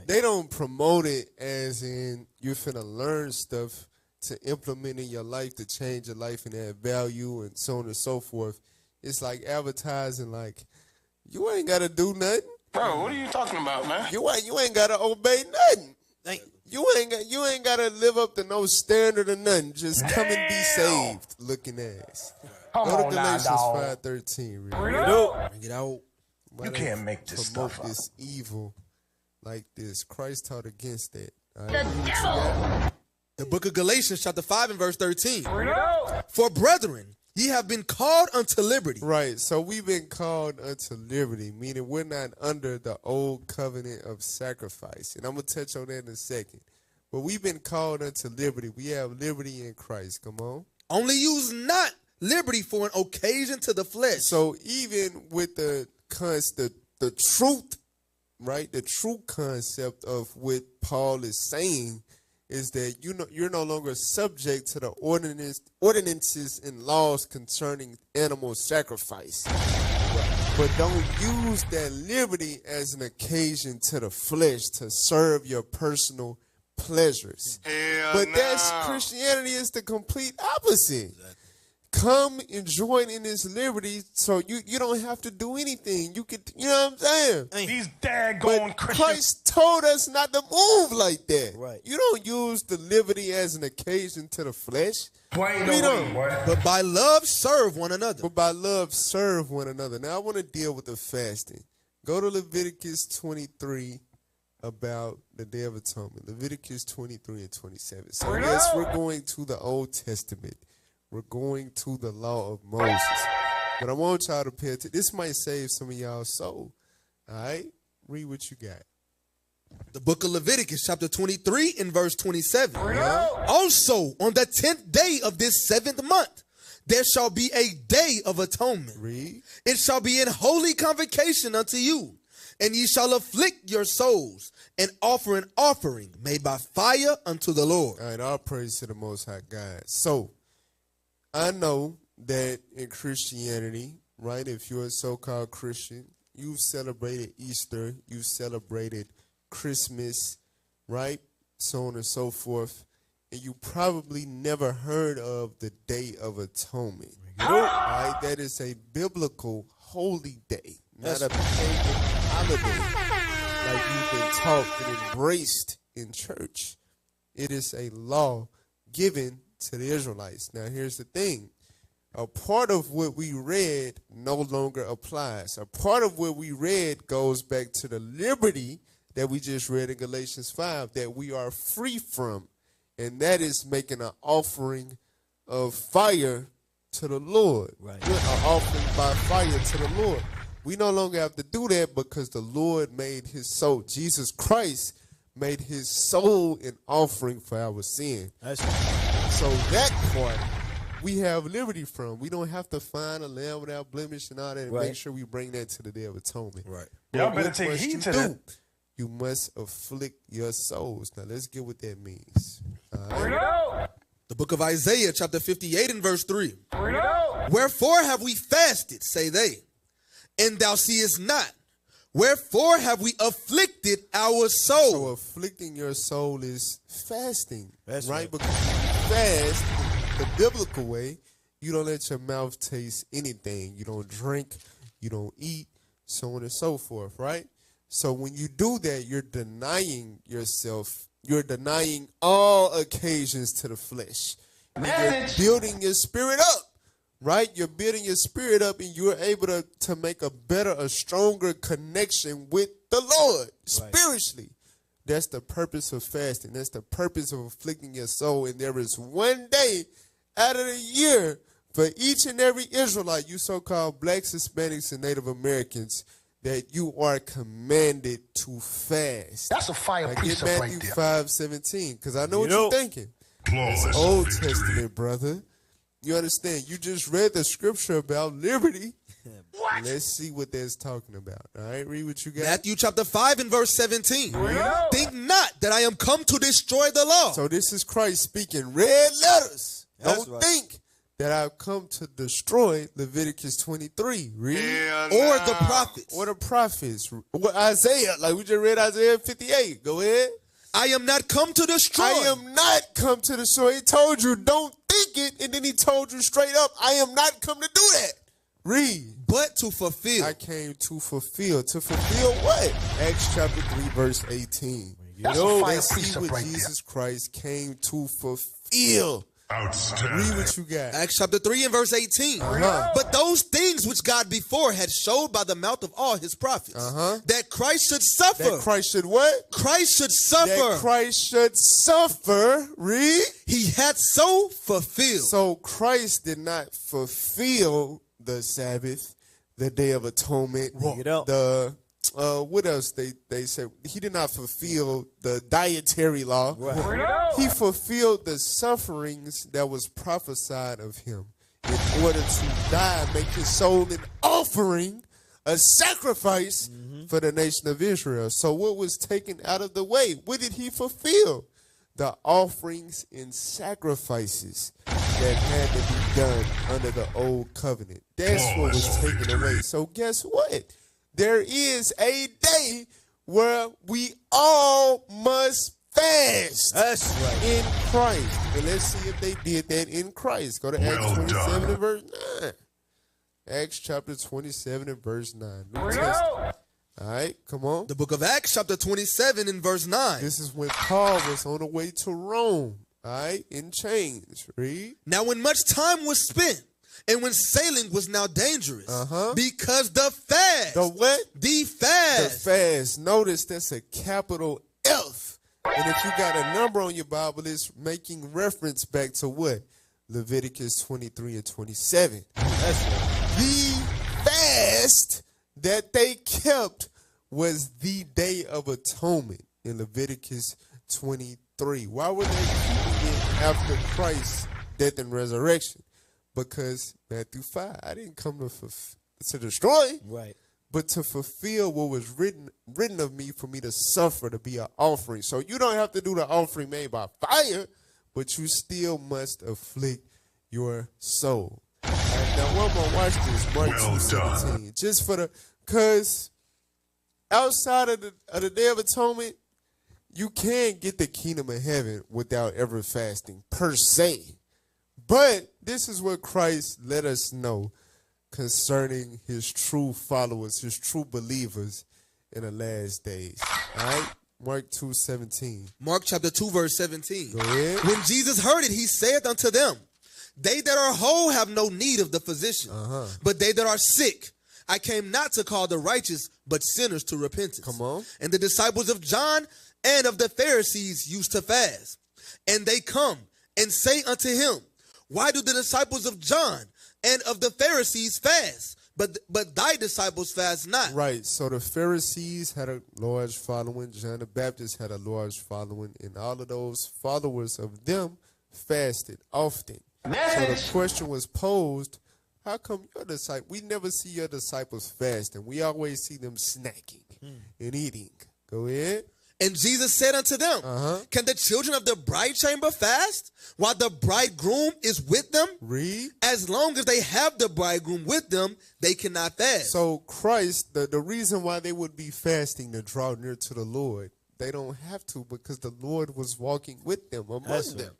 they don't promote it as in you're finna learn stuff to implement in your life to change your life and add value and so on and so forth. It's like advertising like you ain't gotta do nothing. Bro, what are you talking about, man? You ain't gotta obey nothing. You ain't gotta live up to no standard or nothing. Just come and be saved, looking ass. Come Go to on now, Galatians dog. 5:13. Bring it up. Bring it out. You can't make this promote stuff up. this evil like this. Christ taught against that. The book of Galatians, chapter 5 and verse 13. Bring it out. For brethren, ye have been called unto liberty. Right, so we've been called unto liberty, meaning we're not under the old covenant of sacrifice. And I'm going to touch on that in a second. But we've been called unto liberty. We have liberty in Christ. Come on. Only use not liberty for an occasion to the flesh. So even with the truth, right, the true concept of what Paul is saying is that you're no longer subject to the ordinances and laws concerning animal sacrifice. But don't use that liberty as an occasion to the flesh to serve your personal pleasures. But that's Christianity is the complete opposite. Come and join in this liberty so you don't have to do anything. You could, you know what I'm saying? These daggone Christians. Christ told us not to move like that. Right. You don't use the liberty as an occasion to the flesh. But by love serve one another. But by love serve one another. Now I want to deal with the fasting. Go to Leviticus 23 about the Day of Atonement. Leviticus 23 and 27. So yes, we're going to the Old Testament. We're going to the law of Moses. But I want y'all to pay attention. This might save some of y'all's soul. All right? Read what you got. The book of Leviticus, chapter 23 and verse 27. Also, on the 10th day of this 7th month, there shall be a day of atonement. Read. It shall be in holy convocation unto you. And ye shall afflict your souls and offer an offering made by fire unto the Lord. All right, all praise to the Most High God. So, I know that in Christianity, right, if you're a so-called Christian, you've celebrated Easter, you've celebrated Christmas, right, so on and so forth, and you probably never heard of the Day of Atonement. Right? That is a biblical holy day, not a pagan holiday like you've been taught and embraced in church. It is a law given to the Israelites. Now, here's the thing. A part of what we read no longer applies. A part of what we read goes back to the liberty that we just read in Galatians 5 that we are free from. And that is making an offering of fire to the Lord. Right. An offering by fire to the Lord. We no longer have to do that because the Lord made his soul. Jesus Christ made his soul an offering for our sin. That's right. So that part we have liberty from. We don't have to find a lamb without blemish and all that and make sure we bring that to the Day of Atonement. Right. Y'all better take heed to that. You must afflict your souls. Now let's get what that means. The book of Isaiah, chapter 58 and verse 3. Wherefore have we fasted, say they, and thou seest not? Wherefore have we afflicted our soul? So afflicting your soul is fasting. That's right? Because you fast the biblical way, you don't let your mouth taste anything. You don't drink, you don't eat, so on and so forth, right? So when you do that, you're denying yourself. You're denying all occasions to the flesh. And you're building your spirit up, right? You're building your spirit up, and you're able to make a better, a stronger connection with the Lord spiritually. That's the purpose of fasting. That's the purpose of afflicting your soul. And there is one day out of the year for each and every Israelite, you so-called blacks, Hispanics, and Native Americans, that you are commanded to fast. That's a fire precept get right Matthew there. 5:17, because I know what you're thinking. It's Old Testament, brother. You understand? You just read the scripture about liberty. What? Let's see what that's talking about. All right, read what you got. Matthew chapter 5 and verse 17. Think not that I am come to destroy the law. So this is Christ speaking red letters. That's Don't right. think that I've come to destroy Leviticus 23. Read. Or the prophets. Or the prophets. Or Isaiah, like we just read Isaiah 58. Go ahead. I am not come to destroy. I am not come to destroy. He told you, don't think it, and then he told you straight up, I am not come to do that. Read. But to fulfill. I came to fulfill. To fulfill what? Acts chapter 3, verse 18. That's a fire Let's see precept what right Jesus Christ came to fulfill. Outstanding. Read what you got. Acts chapter 3 and verse 18. Uh-huh. But those things which God before had showed by the mouth of all his prophets, that Christ should suffer. That Christ should what? Christ should suffer. That Christ should suffer. Read. He had so fulfilled. So Christ did not fulfill the Sabbath, the Day of Atonement, the what else they said? He did not fulfill the dietary law. He fulfilled the sufferings that was prophesied of him in order to die, make his soul an offering, a sacrifice for the nation of Israel. So what was taken out of the way? What did he fulfill? The offerings and sacrifices that had to be done under the old covenant. That's what was taken away. So guess what? There is a day where we all must fast. That's right. In Christ. And let's see if they did that in Christ. Go to Acts 27 and verse 9. Acts chapter 27 and verse 9. New Testament. All right, come on. The book of Acts chapter 27 and verse 9. This is when Paul was on the way to Rome. All right, in chains. Read. Now when much time was spent, and when sailing was now dangerous, because the fast. The what? The fast. The fast. Notice that's a capital F. And if you got a number on your Bible, it's making reference back to what? Leviticus 23 and 27. That's right. The fast that they kept was the Day of Atonement in Leviticus 23. Why were they keeping it after Christ's death and resurrection? Because Matthew 5, I didn't come to destroy, but to fulfill what was written of me, for me to suffer, to be an offering. So you don't have to do the offering made by fire, but you still must afflict your soul. All right, now one more, watch this, Mark 2:17. Just for the, because outside of the Day of Atonement, you can't get the kingdom of heaven without ever fasting, per se. But this is what Christ let us know concerning his true followers, his true believers in the last days. All right? Mark 2:17. Mark chapter 2 verse 17. Go ahead. When Jesus heard it, he saith unto them, they that are whole have no need of the physician, but they that are sick. I came not to call the righteous, but sinners to repentance. Come on. And the disciples of John and of the Pharisees used to fast. And they come and say unto him, why do the disciples of John and of the Pharisees fast, but thy disciples fast not? Right. So the Pharisees had a large following. John the Baptist had a large following. And all of those followers of them fasted often. So the question was posed, how come your disciples, we never see your disciples fasting. We always see them snacking and eating. Go ahead. And Jesus said unto them, can the children of the bride chamber fast while the bridegroom is with them? Read. As long as they have the bridegroom with them, they cannot fast. So Christ, the reason why they would be fasting to draw near to the Lord, they don't have to because the Lord was walking with them, among them.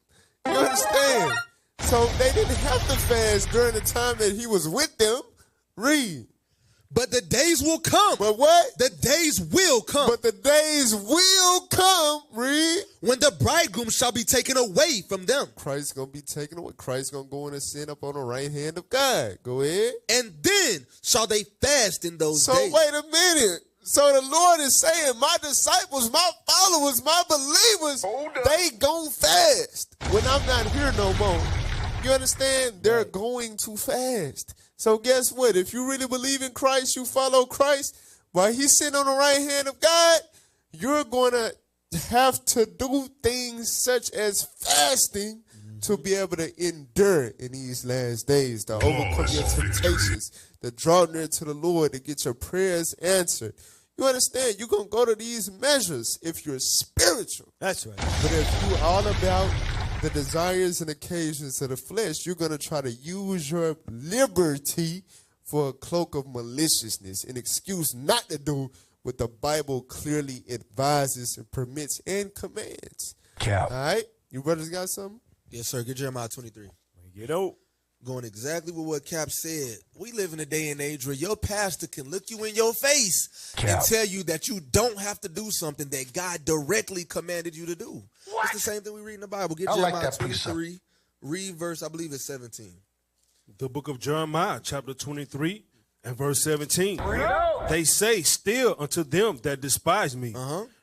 You understand? So they didn't have to fast during the time that he was with them. Read. But the days will come. But what? The days will come. But the days will come, read. When the bridegroom shall be taken away from them. Christ's going to be taken away. Christ's going to go in and sit up on the right hand of God. Go ahead. And then shall they fast in those days. So wait a minute. So the Lord is saying, my disciples, my followers, my believers, they gon' fast. When I'm not here no more, you understand? They're going to fast. So guess what? If you really believe in Christ, you follow Christ, while he's sitting on the right hand of God, you're going to have to do things such as fasting to be able to endure in these last days, to overcome your temptations, to draw near to the Lord, to get your prayers answered. You understand? You're going to go to these measures if you're spiritual. That's right. But if you're all about the desires and occasions of the flesh, you're going to try to use your liberty for a cloak of maliciousness, an excuse not to do what the Bible clearly advises and permits and commands. Cap. All right? You brothers got something? Yes, sir. Get Jeremiah 23. Get out. Going exactly with what Cap said. We live in a day and age where your pastor can look you in your face and tell you that you don't have to do something that God directly commanded you to do. What? It's the same thing we read in the Bible. Get Jeremiah 23, read verse, I believe it's 17. The book of Jeremiah, chapter 23 and verse 17. They say still unto them that despise me,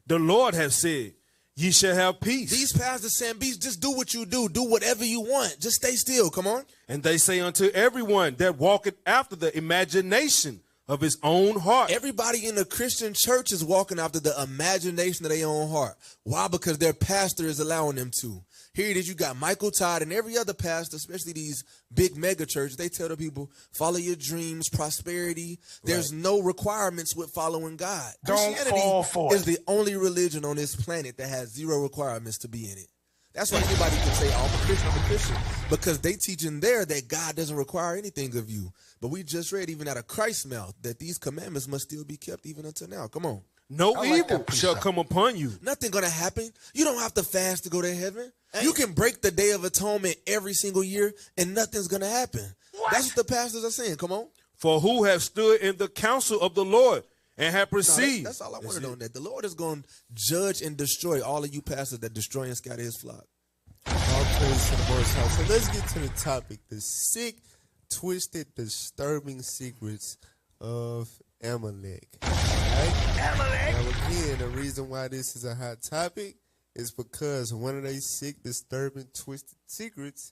the Lord has said, ye shall have peace. These pastors saying, just do what you do. Do whatever you want. Just stay still. Come on. And they say unto everyone that walketh after the imagination of his own heart. Everybody in the Christian church is walking after the imagination of their own heart. Why? Because their pastor is allowing them to. Here it is. You got Michael Todd and every other pastor, especially these big mega churches. They tell the people, follow your dreams, prosperity. There's no requirements with following God. Don't fall for it. Is the only religion on this planet that has zero requirements to be in it. That's why anybody can say, oh, I'm a Christian, because they teach in there that God doesn't require anything of you. But we just read even out of Christ's mouth that these commandments must still be kept even until now. Come on. No evil shall come upon you. Nothing going to happen. You don't have to fast to go to heaven. You can break the Day of Atonement every single year and nothing's going to happen. That's what the pastors are saying. Come on. For who have stood in the counsel of the Lord and have perceived. That's all I wanted on that. The Lord is going to judge and destroy all of you pastors that destroy and scatter his flock. All praise to the Most High. So let's get to the topic. The sick, twisted, disturbing secrets of Amalek. Right? Amalek. Now again, the reason why this is a hot topic is because one of these sick, disturbing, twisted secrets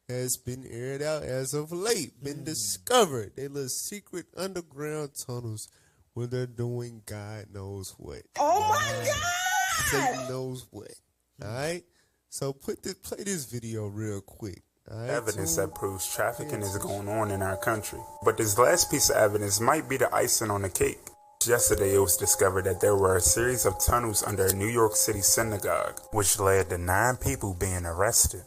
has been aired out as of late, been discovered. They little secret underground tunnels where they're doing God knows what. Oh my God! Satan knows what. All right? So play this video real quick. Right, evidence that proves trafficking is going on in our country. But this last piece of evidence might be the icing on the cake. Yesterday, it was discovered that there were a series of tunnels under a New York City synagogue, which led to 9 people being arrested.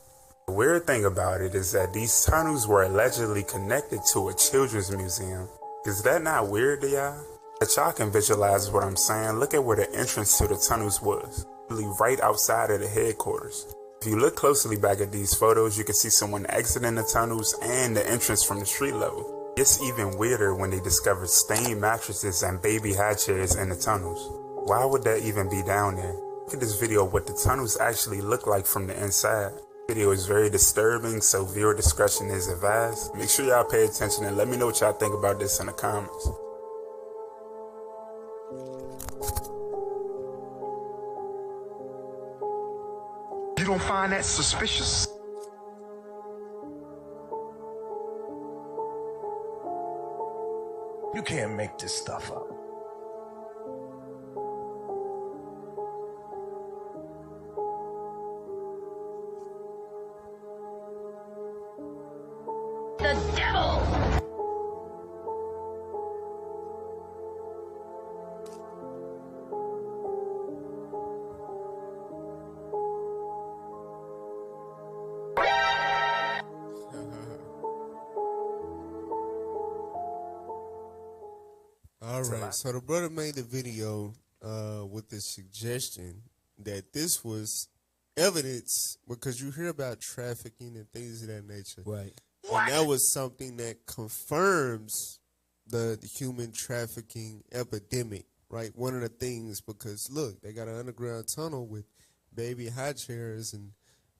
The weird thing about it is that these tunnels were allegedly connected to a children's museum. Is that not weird to y'all? That y'all can visualize what I'm saying, look at where the entrance to the tunnels was, really right outside of the headquarters. If you look closely back at these photos, you can see someone exiting the tunnels and the entrance from the street level. It's even weirder when they discovered stained mattresses and baby high chairs in the tunnels. Why would that even be down there? Look at this video of what the tunnels actually look like from the inside. The video is very disturbing, so viewer discretion is advised. Make sure y'all pay attention and let me know what y'all think about this in the comments. You don't find that suspicious? You can't make this stuff up. The devil! All right. So the brother made the video with the suggestion that this was evidence, because you hear about trafficking and things of that nature. Right. And that was something that confirms the human trafficking epidemic, right? One of the things, because look, they got an underground tunnel with baby high chairs and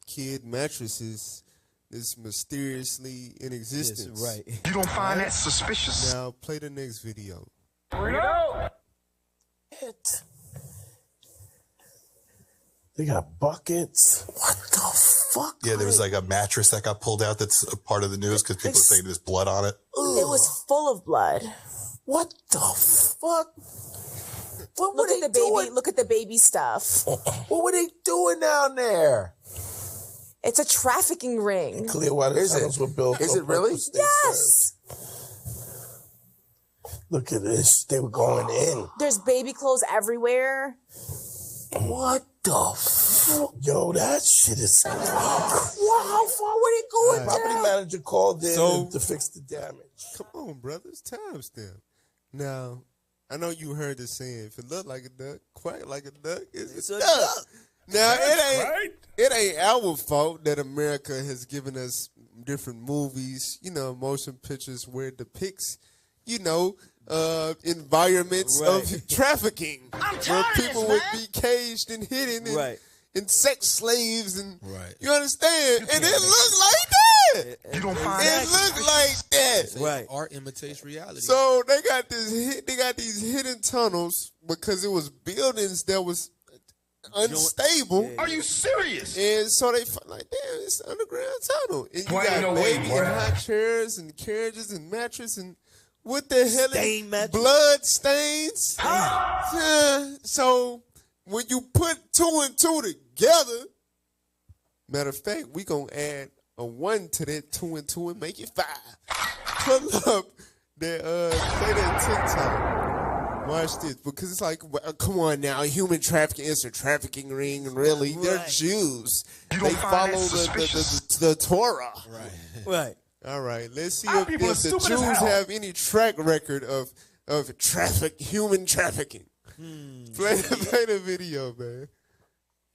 kid mattresses that's mysteriously in existence. Yes, right. You don't find that suspicious? Now play the next video. They got buckets. What the fuck? Yeah, there was like a mattress that got pulled out that's a part of the news because people are saying there's blood on it. It was full of blood. What the fuck? What were they doing? Look at the baby stuff. What were they doing down there? It's a trafficking ring. Clearwater tunnels were built. Is it really? Yes. Look at this. They were going in. There's baby clothes everywhere. What the fuck? Yo, that shit is... Wow, how far were they going? Property manager called in to fix the damage. Come on, brothers. Timestamp. Now, I know you heard the saying, if it look like a duck, quack like a duck, it's a duck. Now, it ain't our fault that America has given us different movies, motion pictures where it depicts, environments of trafficking, where people would be caged and hidden and sex slaves, and you understand? And it looked like that. You don't find that. It looked like that. Right. Art imitates reality. So they got these hidden tunnels because it was buildings that was unstable. Are you serious? And so they like, damn, it's an underground tunnel. And you got baby and high chairs and carriages and mattress and what the hell? Blood stains. So when you put 2 and 2 together, matter of fact, we gonna add a 1 to that 2 and 2 and make it 5. Pull up that play that TikTok. Watch this, because it's like, come on now, human trafficking is a trafficking ring, really. They're Jews. They follow the Torah. Right. All right, let's see if the Jews have any track record of human trafficking. Play the video, man.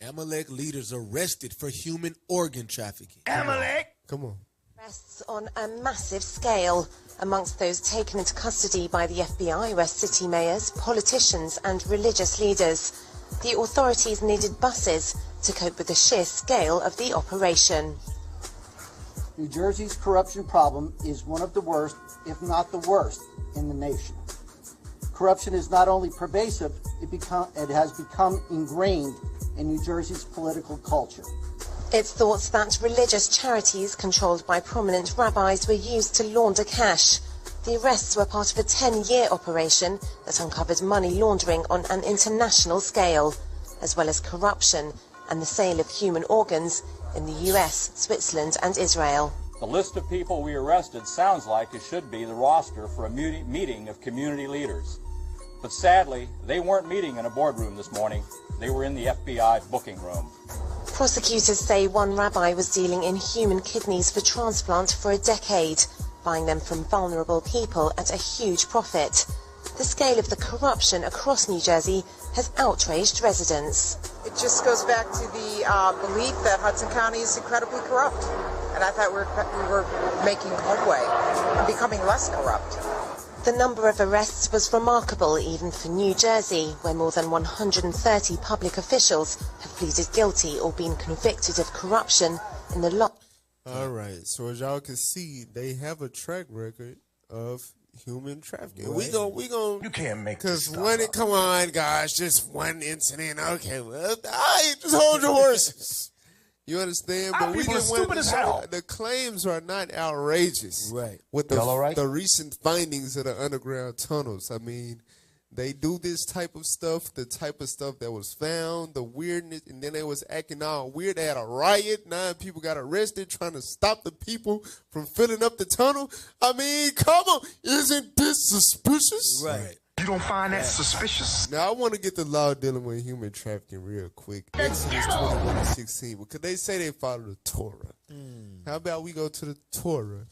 Amalek leaders arrested for human organ trafficking. Amalek! Come on. Arrests on a massive scale. Amongst those taken into custody by the FBI were city mayors, politicians and religious leaders. The authorities needed buses to cope with the sheer scale of the operation. New Jersey's corruption problem is one of the worst, if not the worst, in the nation. Corruption is not only pervasive, it has become ingrained in New Jersey's political culture. It's thought that religious charities controlled by prominent rabbis were used to launder cash. The arrests were part of a 10-year operation that uncovered money laundering on an international scale, as well as corruption and the sale of human organs in the US, Switzerland and Israel. The list of people we arrested sounds like it should be the roster for a meeting of community leaders. But sadly, they weren't meeting in a boardroom this morning. They were in the FBI booking room. Prosecutors say one rabbi was dealing in human kidneys for transplant for a decade, buying them from vulnerable people at a huge profit. The scale of the corruption across New Jersey has outraged residents. It just goes back to the belief that Hudson County is incredibly corrupt. And I thought we were making headway and becoming less corrupt. The number of arrests was remarkable even for New Jersey, where more than 130 public officials have pleaded guilty or been convicted of corruption in the law. All right, so as y'all can see, they have a track record of human trafficking. Right. We gon' You can't make because this when it come on, guys, just one incident. Okay, well, just hold your horses. You understand? Our But we people are just want stupid to as show hell. the claims are not outrageous. Right. With Y'all all right? the recent findings of the underground tunnels. I mean, they do this type of stuff, the type of stuff that was found, the weirdness, and then they was acting all weird. They had a riot. 9 people got arrested trying to stop the people from filling up the tunnel. I mean, come on. Isn't this suspicious? Right. You don't find that suspicious? Now, I want to get the law dealing with human trafficking real quick. Exodus 21:16, because they say they follow the Torah. How about we go to the Torah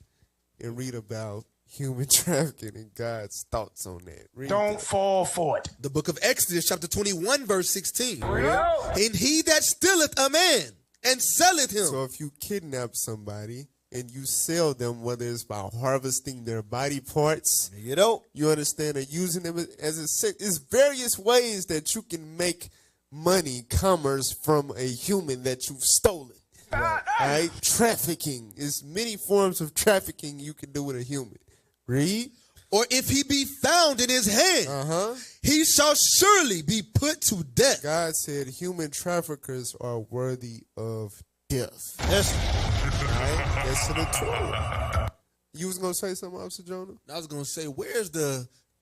and read about human trafficking and God's thoughts on that. Read Don't that. fall for it. The book of Exodus, chapter 21, verse 16. Real. And he that stealeth a man and selleth him. So if you kidnap somebody and you sell them, whether it's by harvesting their body parts, you understand, or using them as a sex, there's various ways that you can make money, commerce from a human that you've stolen. Right? Trafficking is many forms of trafficking you can do with a human. Read. Or if he be found in his hand, he shall surely be put to death. God said human traffickers are worthy of death. Yes. Right? That's in the Torah. You was going to say something, Officer Jonah? I was going to say, where's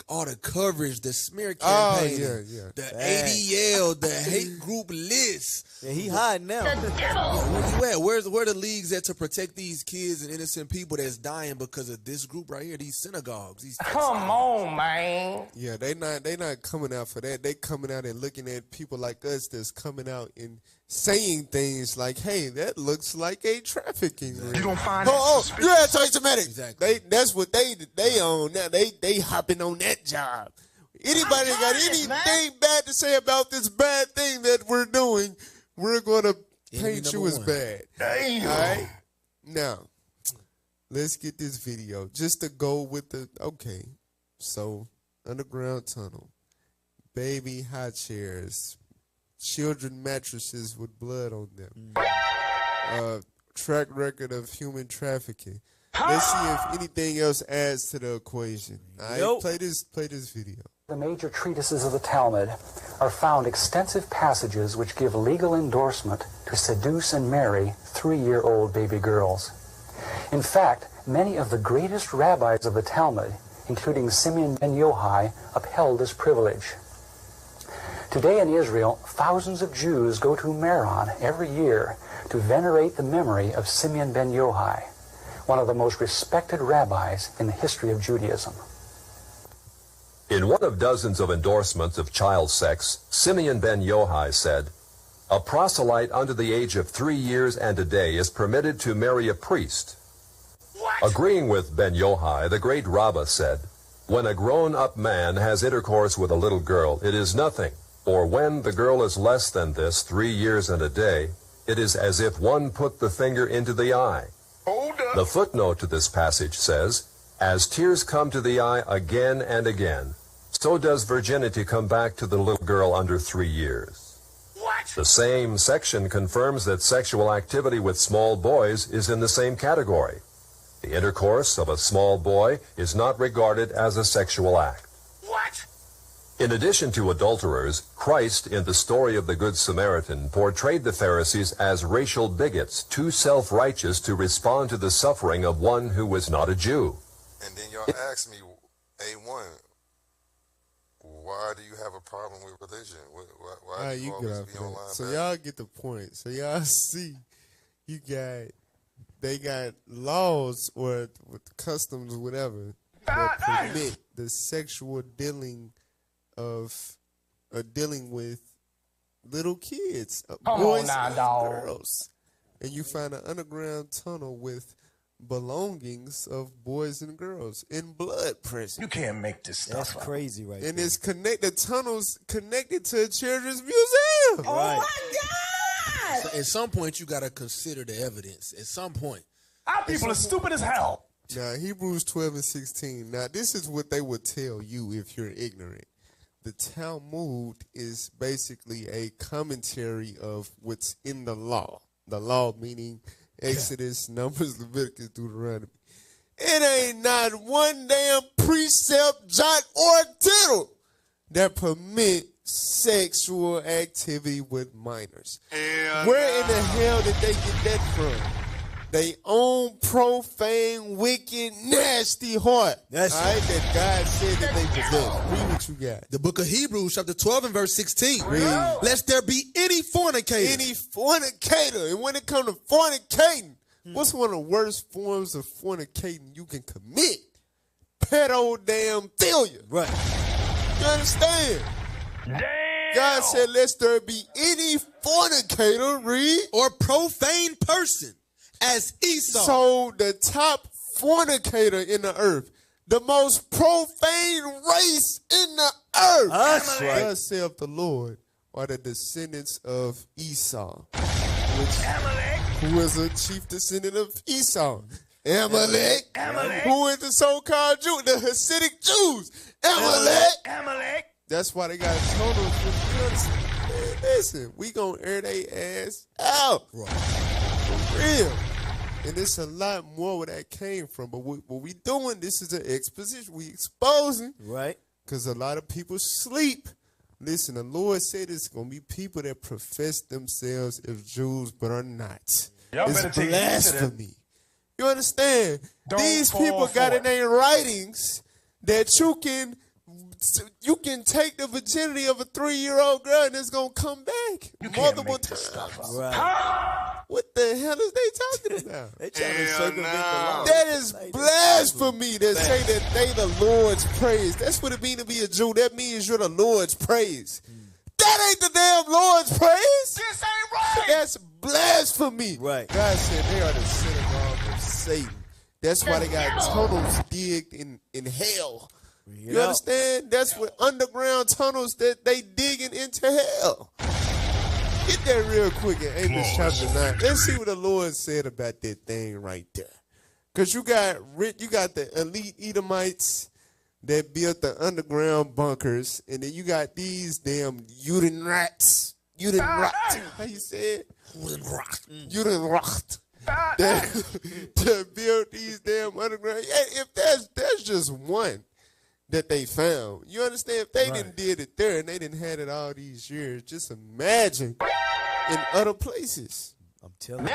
all the coverage, the smear campaign, the ADL, the hate group list? Yeah, he hiding now. Where you at? Where the leagues at to protect these kids and innocent people that's dying because of this group right here, these synagogues? Come on, man. Yeah, they not coming out for that. They coming out and looking at people like us that's coming out and saying things like, "Hey, that looks like a trafficking ring." You don't find yeah, Systematic. Exactly. That's what they own now. They hopping on that job. Anybody got anything bad to say about this bad thing that we're doing? We're gonna paint you as bad. Damn. All right. Now, let's get this video just to go with the So, underground tunnel, baby high chairs, children mattresses with blood on them. Track record of human trafficking. Let's see if anything else adds to the equation. All right, play this video. The major treatises of the Talmud are found extensive passages which give legal endorsement to seduce and marry 3-year-old baby girls. In fact, many of the greatest rabbis of the Talmud, including Simeon ben Yochai, upheld this privilege. Today in Israel, thousands of Jews go to Meron every year to venerate the memory of Simeon ben Yochai, one of the most respected rabbis in the history of Judaism. In one of dozens of endorsements of child sex, Simeon ben Yochai said, "A proselyte under the age of 3 years and a day is permitted to marry a priest." Agreeing with ben Yochai, the great Rabbah said, "When a grown-up man has intercourse with a little girl, it is nothing, or when the girl is less than this, 3 years and a day, it is as if one put the finger into the eye." The footnote to this passage says, "As tears come to the eye again and again, so does virginity come back to the little girl under 3 years." The same section confirms that sexual activity with small boys is in the same category. The intercourse of a small boy is not regarded as a sexual act. In addition to adulterers, Christ, in the story of the Good Samaritan, portrayed the Pharisees as racial bigots, too self-righteous to respond to the suffering of one who was not a Jew. And then y'all ask me, A1, why do you have a problem with religion? Why do you always be online? So y'all get the point. So y'all see, they got laws or with customs or whatever that permit the sexual dealing with little kids, boys and girls. And you find an underground tunnel with belongings of boys and girls in blood prison. You can't make this stuff That's up. crazy, right? And it's the tunnel's connected to a children's museum. Right. So at some point, you got to consider the evidence. At some point. Our people are stupid as hell. Now, Hebrews 12 and 16. Now, this is what they would tell you if you're ignorant. The Talmud is basically a commentary of what's in the law. The law meaning Exodus, Numbers, Leviticus, Deuteronomy. It ain't not one damn precept, jot, or tittle that permit sexual activity with minors. Where in the hell did they get that from? They own profane, wicked, nasty heart. That's right, that God said that they possess. Read what you got. The book of Hebrews, chapter 12 and verse 16. Read. Lest there be any fornicator. Any fornicator. And when it comes to fornicating, what's one of the worst forms of fornicating you can commit? Pedophilia. Right. You understand? Damn. God said, lest there be any fornicator, read. Or profane person. As Esau. So the top fornicator in the earth, the most profane race in the earth. That's right. Thus saith the Lord, are the descendants of Esau, who is a chief descendant of Esau. Amalek, who is the so-called Jew, the Hasidic Jews. Amalek. That's why they got totals. Listen, we gonna air their ass out. Right. For real. And it's a lot more where that came from. But what we doing, this is an exposition. We exposing. Right. Because a lot of people sleep. Listen, the Lord said it's going to be people that profess themselves as Jews but are not. Y'all it's better blasphemy. You understand? These people got in their writings that you can take the virginity of a 3-year-old girl and it's going to come back multiple times. Right. What the hell is they talking about? They trying to circumvent the law. That is blasphemy to say that they the Lord's praise. That's what it means to be a Jew. That means you're the Lord's praise. That ain't the damn Lord's praise. This ain't right. That's blasphemy. Right. God said they are the synagogue of Satan. That's why they got tunnels digged in hell. You understand? That's what underground tunnels that they digging into hell. Get that real quick in Amos chapter 9. Let's see what the Lord said about that thing right there. Because you got the elite Edomites that built the underground bunkers, and then you got these damn Judenrats. How you say it? Judenrat. That built these damn underground. Yeah, if that's just one that they found. You understand? If they didn't did it there and they didn't had it all these years, just imagine in other places. I'm telling you.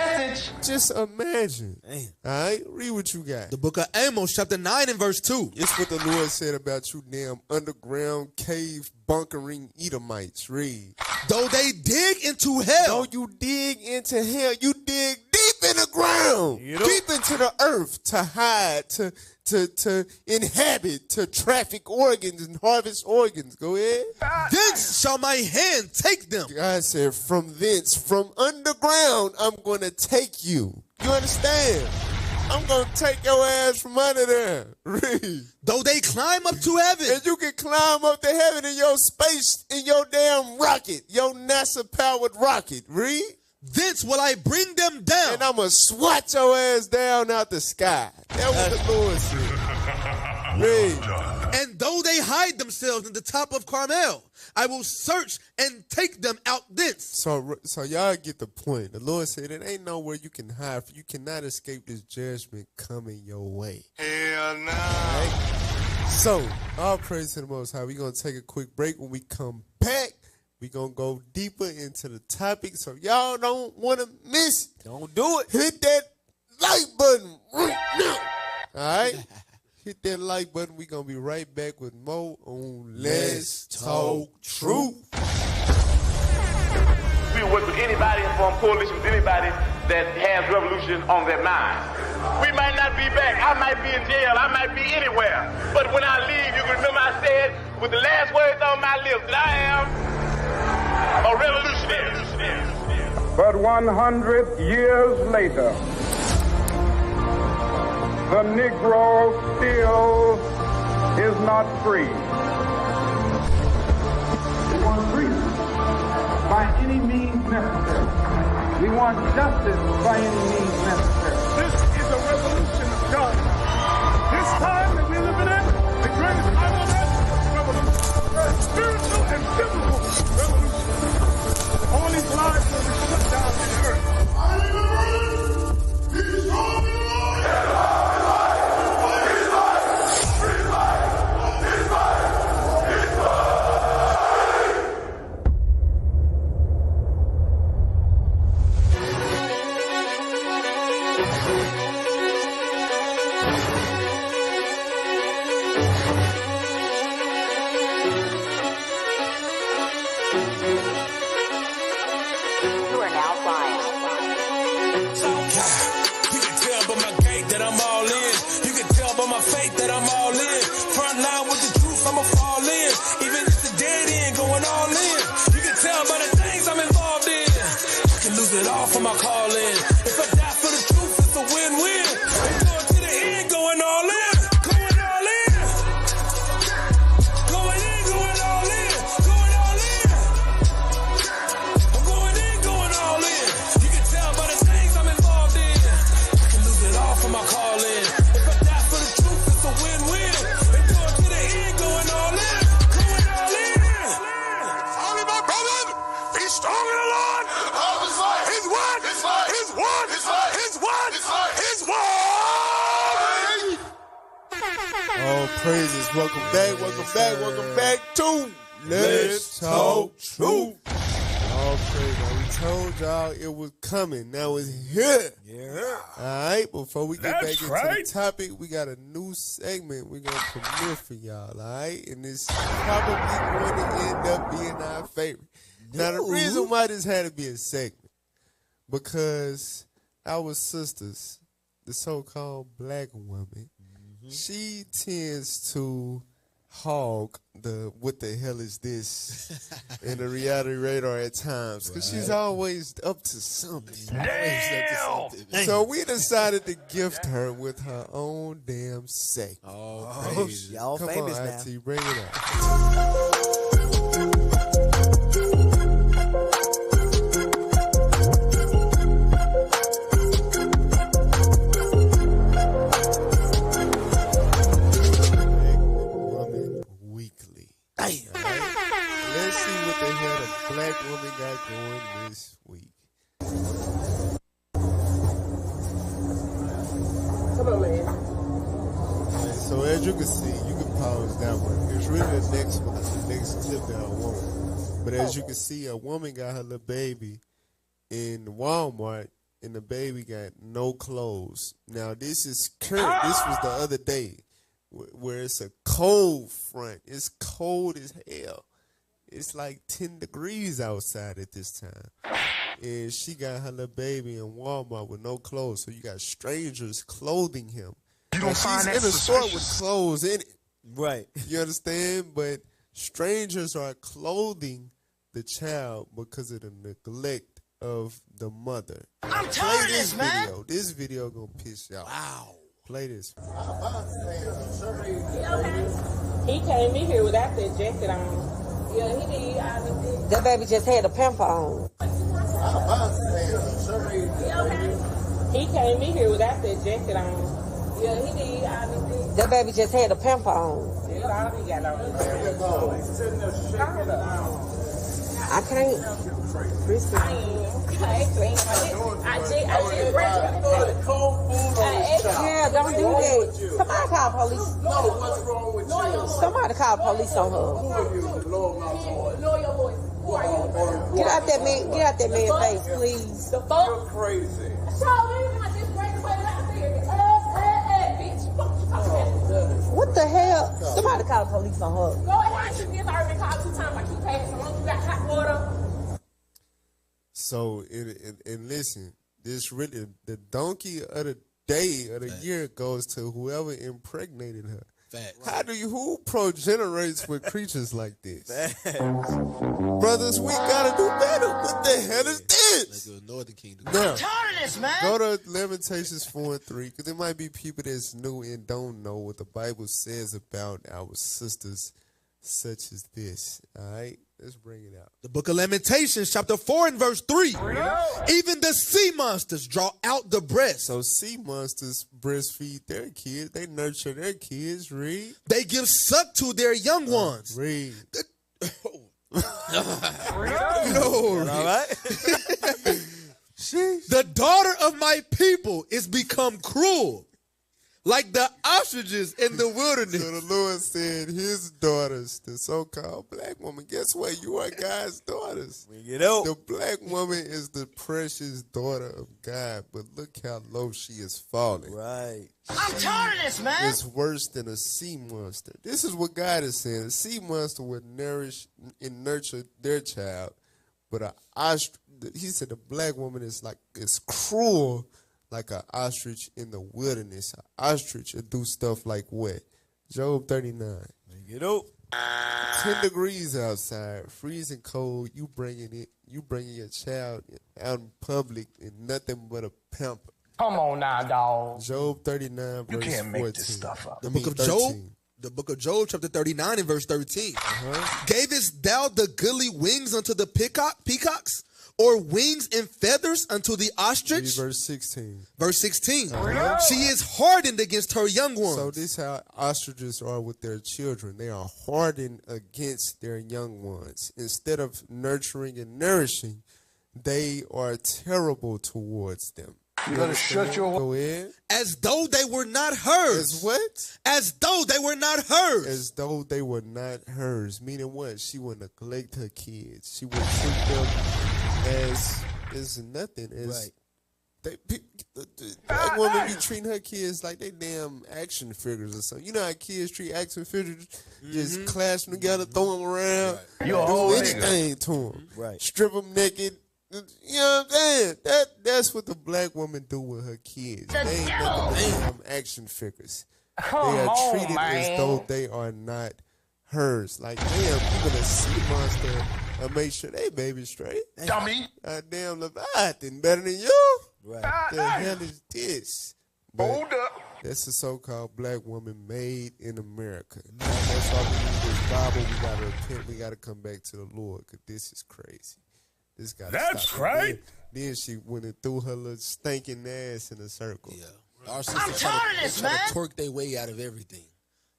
Just imagine. Damn. All right? Read what you got. The book of Amos, chapter 9 and verse 2. It's what the Lord said about you damn underground cave bunkering Edomites. Read. Though they dig into hell. Though you dig into hell, you dig deep in the ground. Deep into the earth to hide, to inhabit, to traffic organs and harvest organs. Go ahead. Thence shall my hand take them. God said, from thence, from underground, I'm going to take you. You understand? I'm going to take your ass from under there. Read. Though they climb up to heaven. And you can climb up to heaven in your space, in your damn rocket, your NASA-powered rocket. Read. Thence will I bring them down. And I'm going to swat your ass down out the sky. That's what the Lord said. Read. And though they hide themselves in the top of Carmel, I will search and take them out thence. So y'all get the point. The Lord said it ain't nowhere you can hide. You cannot escape this judgment coming your way. Hell no. Right? So, all praise to the Most High. We're going to take a quick break. When we come back, we're going to go deeper into the topic. So y'all don't want to miss it. Don't do it. Hit that like button right now. All right? Hit that like button. We're going to be right back with more on Let's Talk Truth. We will work with anybody and form coalition with anybody that has revolution on their mind. We might not be back. I might be in jail. I might be anywhere. But when I leave, you can remember I said with the last words on my lips that I am a revolutionary. But 100 years later, the Negro still is not free. We want freedom by any means necessary. We want justice by any means necessary. This is a revolution of God. This time that we're living in, the greatest time on earth, revolution. Spiritual and physical revolution. All these lives will be shut down in the earth. praises. Welcome back to Let's Talk Truth. All praise. We told y'all it was coming. Now it's here. Yeah. All right, before we get That's back right. into the topic, we got a new segment we're going to premiere for y'all, all right? And it's probably going to end up being our favorite. Now, the reason why this had to be a segment, because our sisters, the so-called black woman, she tends to hog the what the hell is this in the reality radar at times, because she's always up to something. So we decided to gift her with her own damn segment. Y'all Come famous on, now. IT, bring it up. Let's see what the hell the black woman got going this week. Come on, man. Right, so as you can see, you can pause that one. It's really the next one, the next clip that I want. But as you can see, a woman got her little baby in Walmart, and the baby got no clothes. Now this is current. This was the other day, where it's a cold front. It's cold as hell. It's like 10 degrees outside at this time. And she got her little baby in Walmart with no clothes. So you got strangers clothing him. You don't find that in a store with suspicious? clothes in it. Right. You understand? But strangers are clothing the child because of the neglect of the mother. I'm Play tired of this this, man. video. This video gonna piss y'all. Wow. Play this. He came in here without that jacket on. Yeah, he did. That baby just had a pamper on. He came in here without that jacket on. Yeah, he did. That baby just had a pamper on. That's all he got on. I can't. Yeah, don't do that. Somebody call police. No, what's wrong with you? Somebody call police on her. Get out that man. Get out that man's face, please. The fuck? You're crazy. What the hell? Somebody call the police on her. Go ahead. She's already called 2 times. I keep passing. You got hot water. So, and listen, this really, the donkey of the day of the year goes to whoever impregnated her. How do you, who progenerates with creatures like this? Brothers, we gotta do better. What the hell is this? Like the Northern Kingdom. Now, I'm tired of this, man. go to Lamentations 4:3, because there might be people that's new and don't know what the Bible says about our sisters such as this. All right? Let's bring it out. The book of Lamentations, chapter 4 and verse 3. Even the sea monsters draw out the breast. So sea monsters breastfeed their kids. They nurture their kids. Read. They give suck to their young ones. Read. No. All right. The daughter of my people is become cruel, like the ostriches in the wilderness. So the Lord said his daughters, the so-called black woman, guess what? You are God's daughters. The black woman is the precious daughter of God, but look how low she is falling. Right. I'm tired of this, man. It's worse than a sea monster. This is what God is saying. A sea monster would nourish and nurture their child, but he said the black woman is cruel, like an ostrich in the wilderness. An ostrich will do stuff like what? Job 39. Get up. 10 degrees outside, freezing cold. You bringing your child out in public in nothing but a pamper. Come on now, dog. Job 39, verse 14. You can't make this stuff up. The book of Job, the book of Job, chapter 39 and verse 13. Gavest thou the goodly wings unto the peacocks, or wings and feathers unto the ostrich? Read verse 16. Verse 16. She is hardened against her young ones. So this is how ostriches are with their children. They are hardened against their young ones. Instead of nurturing and nourishing, they are terrible towards them. You better shut your Go ahead. As though they were not hers. As what? As though they were not hers. As though they were not hers. Meaning what? She would neglect her kids. She would treat them as nothing. As black woman be treating her kids like they damn action figures or something. You know how kids treat action figures? Just clash them together, throw them around, do anything to them. Right. Strip them naked. You know what I'm saying? That's what the black woman do with her kids. They ain't nothing but damn action figures. They are treated as though they are not hers. Like, damn, people that see monster and make sure they baby straight. dummy. Damn, Leviathan better than you. Right. The hell is this? Hold up. That's a so-called black woman made in America. That's why we need this Bible. We gotta repent. We gotta come back to the Lord, because this is crazy. This gotta That's stop. right. Then she went and threw her little stinking ass in a circle. Yeah. Our sisters try to twerk their way out of everything.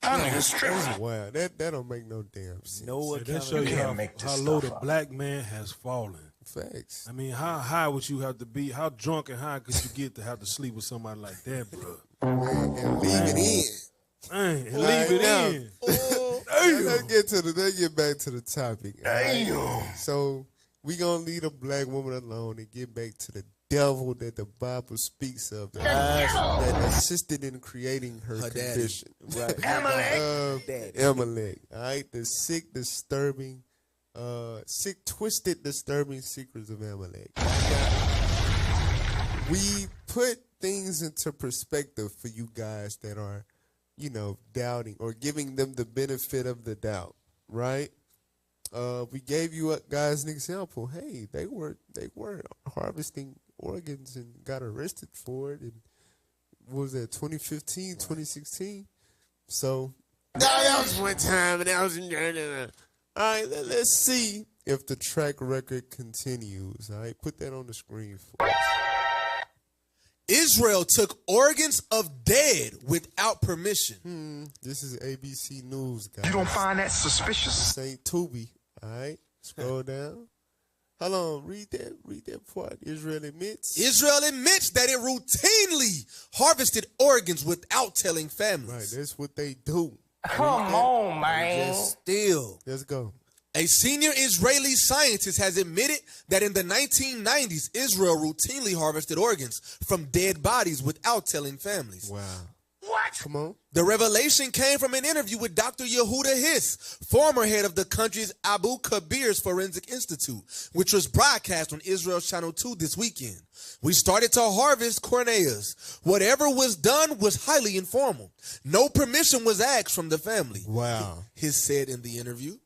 Wow, that don't make no damn sense. No That shows you how low the black man has fallen. Facts. I mean, how high would you have to be? How drunk and high could you get to have to sleep with somebody like that, bro? And leave it in. Dang, and leave it in. Let's get back to the topic. Damn. Right? So we gonna leave a black woman alone and get back to the devil that the Bible speaks of that assisted in creating her condition. Right. Amalek. All right, the sick, twisted, disturbing secrets of Amalek. We put things into perspective for you guys that are, doubting or giving them the benefit of the doubt, right? We gave you guys an example. Hey, they were harvesting organs and got arrested for it. And what was that, 2015, 2016? So that was one time, and that was in all right, let's see if the track record continues. All right, put that on the screen for us. Israel took organs of dead without permission. This is ABC News, guys. You don't find that suspicious? This ain't Tubi. All right, scroll down. Hold on, read that part. Israel admits that it routinely harvested organs without telling families. Right, that's what they do. Come on, man. Still. Let's go. A senior Israeli scientist has admitted that in the 1990s, Israel routinely harvested organs from dead bodies without telling families. Wow. What? Come on. The revelation came from an interview with Dr. Yehuda Hiss, former head of the country's Abu Kabir's Forensic Institute, which was broadcast on Israel's Channel 2 this weekend. We started to harvest corneas. Whatever was done was highly informal. No permission was asked from the family. Wow. Hiss said in the interview.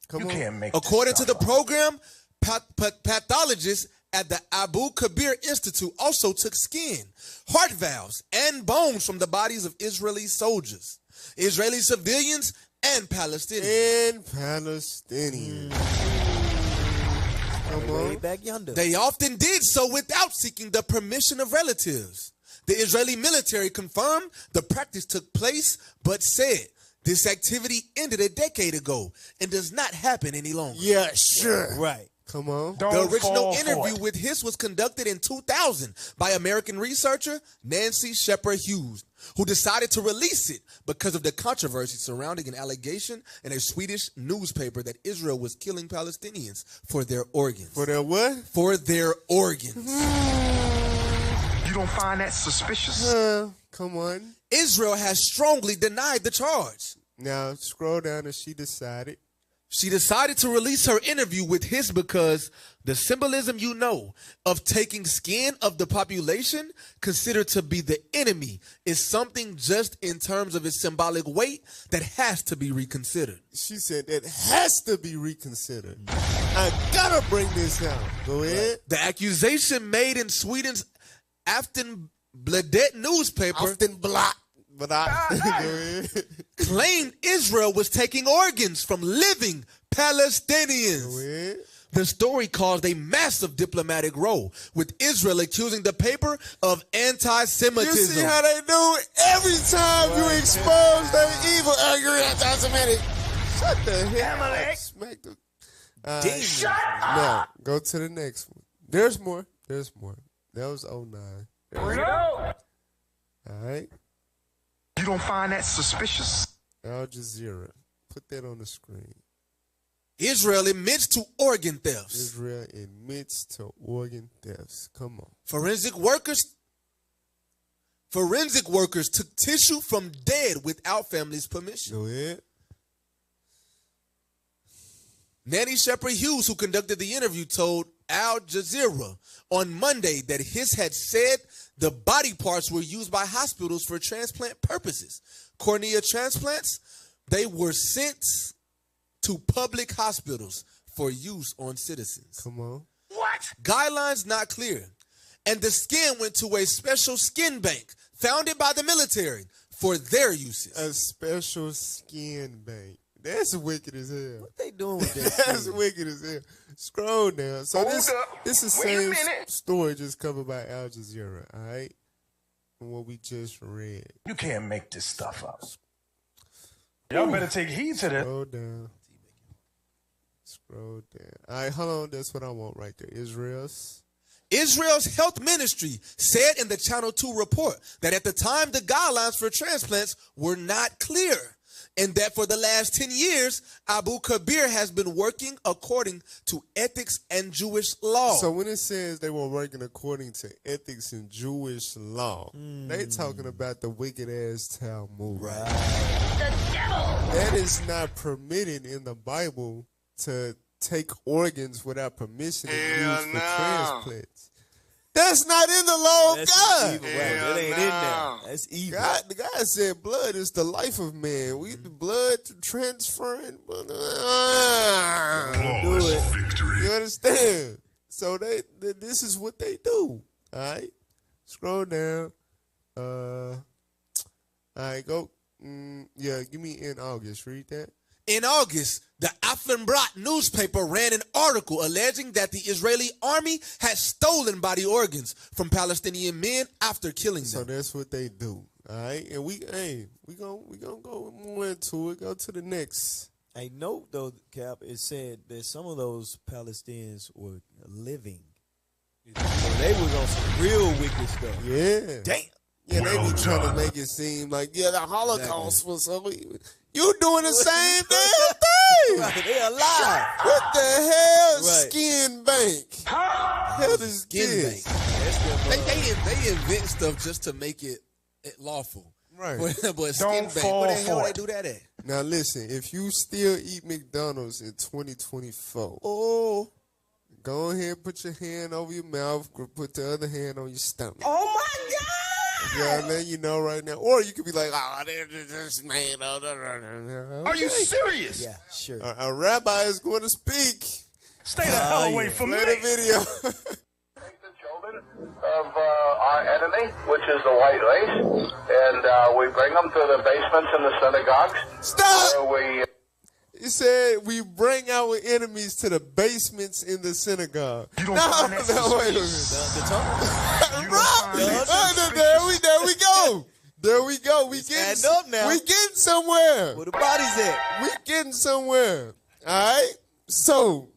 Can't make According to the program, pathologists at the Abu Kabir Institute also took skin, heart valves, and bones from the bodies of Israeli soldiers, Israeli civilians, and Palestinians. Way back yonder. They often did so without seeking the permission of relatives. The Israeli military confirmed the practice took place, but said this activity ended a decade ago and does not happen any longer. Yeah, sure. Right. Come on. The original interview with Hiss was conducted in 2000 by American researcher Nancy Shepard Hughes, who decided to release it because of the controversy surrounding an allegation in a Swedish newspaper that Israel was killing Palestinians for their organs. For their what? For their organs. You don't find that suspicious? Come on. Israel has strongly denied the charge. Now, scroll down and she decided to release her interview with Hiss because the symbolism of taking skin of the population considered to be the enemy is something just in terms of its symbolic weight that has to be reconsidered. She said that has to be reconsidered. I gotta bring this out. Go ahead. The accusation made in Sweden's Aftonbladet newspaper claimed Israel was taking organs from living Palestinians. The story caused a massive diplomatic row, with Israel accusing the paper of anti-Semitism. You see how they do it? Every time you expose their evil, you're anti-Semitic. Shut the hell up. Smack the... Shut up. Now, go to the next one. There's more. That was 09. Bring it out. All right. You don't find that suspicious? Al Jazeera. Put that on the screen. Israel admits to organ thefts. Israel admits to organ thefts. Come on. Forensic workers took tissue from dead without family's permission. Go ahead. Nanny Shepherd Hughes, who conducted the interview, told Al Jazeera on Monday that his had said the body parts were used by hospitals for transplant purposes. Cornea transplants, they were sent to public hospitals for use on citizens. Come on. What? Guidelines not clear. And the skin went to a special skin bank founded by the military for their uses. A special skin bank. That's wicked as hell. What they doing with that? That's wicked as hell. Scroll down. So this is the same story just covered by Al Jazeera, all right? From what we just read. You can't make this stuff up. Y'all better take heed to that. Scroll down. Scroll down. All right, hold on. That's what I want right there. Israel's health ministry said in the Channel 2 report that at the time the guidelines for transplants were not clear, and that for the last 10 years, Abu Kabir has been working according to ethics and Jewish law. So when it says they were working according to ethics and Jewish law, they talking about the wicked-ass Talmud. Right. The devil! That is not permitted in the Bible to take organs without permission and use for transplants. That's not in the law of God. Evil, right? That ain't in there. That's evil. God, the guy said blood is the life of man. We the blood transferring. Do it. Victory. You understand? So this is what they do. All right. Scroll down. All right, go. Yeah, give me in August. Read that. In August, the Aftenblatt newspaper ran an article alleging that the Israeli army had stolen body organs from Palestinian men after killing them. So that's what they do. All right, and we gonna go more into it. Go to the next. I note though, Cap, it said that some of those Palestinians were living. So they was on some real wicked stuff. Yeah. Damn. Yeah, they be trying to make it seem like the Holocaust was so. You doing the same damn thing. Right, they alive. What the hell? Right. Skin bank. Hell is Skin this? bank. They invent stuff just to make it lawful. Right. But skin bank, where the hell they do that at? Now listen, if you still eat McDonald's in 2024, go ahead, put your hand over your mouth, put the other hand on your stomach. Oh my God! Yeah, I'll let you know right now. Or you could be like, they're just made. Are you serious? Yeah, sure. A rabbi is going to speak. Stay the hell away from me. Play the video. Children of our enemy, which is the white race, and we bring them to the basements in the synagogues. Stop! Where He said we bring our enemies to the basements in the synagogue. You don't find that wait a minute. There we go. There we go. We getting up now. We getting somewhere. Where the bodies at? We getting somewhere. All right. So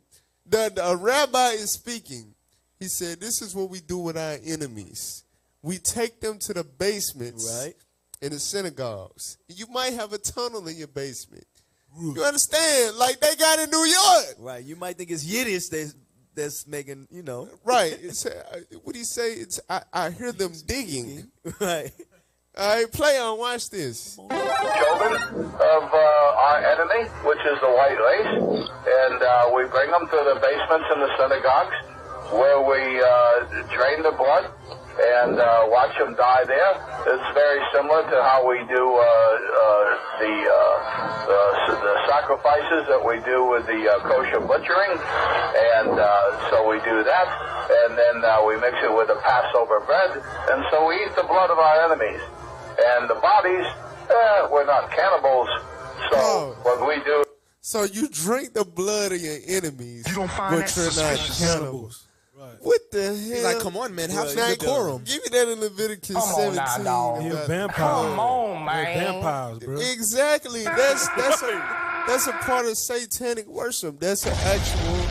the rabbi is speaking. He said, "This is what we do with our enemies. We take them to the basements, right, in the synagogues. You might have a tunnel in your basement. You understand? Like they got in New York. Right. You might think it's Yiddish that's making, you know. Right. It's, what do you say? It's I hear them digging. Right. All right, play on. Watch this. children of our enemy, which is the white race, and we bring them to the basements in the synagogues where we drain the blood and watch them die there. It's very similar to how we do the sacrifices that we do with the kosher butchering, and so we do that, and then we mix it with the Passover bread, and so we eat the blood of our enemies. And the bodies, we're not cannibals, so what we do... So you drink the blood of your enemies, you don't find but you're not cannibals. Right. What the hell? He's like, come on, man, have some decorum. Give me that in Leviticus 17. Come on, man. They're vampires, bro. Exactly. That's a part of satanic worship. That's an actual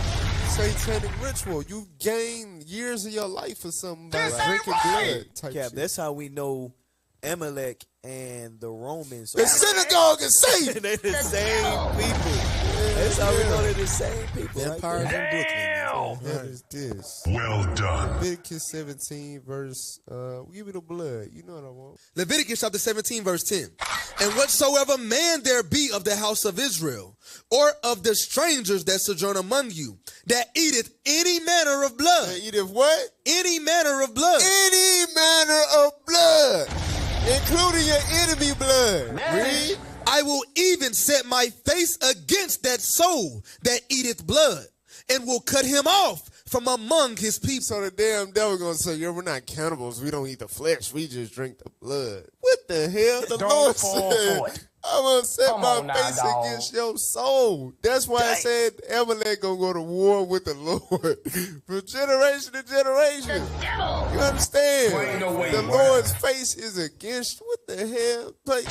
satanic ritual. You gain years of your life or something by drinking blood type Cap, shit. that's how we know Amalek and the Romans. The synagogue is Satan. They're the same people. That's how we know they're the same people. Vampires in Brooklyn. What is this? Well done. Leviticus 17, verse, give me the blood. You know what I want. Leviticus chapter 17, verse 10. And whatsoever man there be of the house of Israel, or of the strangers that sojourn among you, that eateth any manner of blood. That eateth what? Any manner of blood. Any manner of blood. Including your enemy blood. Read. I will even set my face against that soul that eateth blood, and will cut him off from among his people. So the damn devil gonna say, yeah, we're not cannibals. We don't eat the flesh. We just drink the blood. What the hell? The Lord said, I'm gonna set my face against your soul. That's why I said Amalek gonna go to war with the Lord from generation to generation. You understand? The Lord's face is against. What the hell? Play.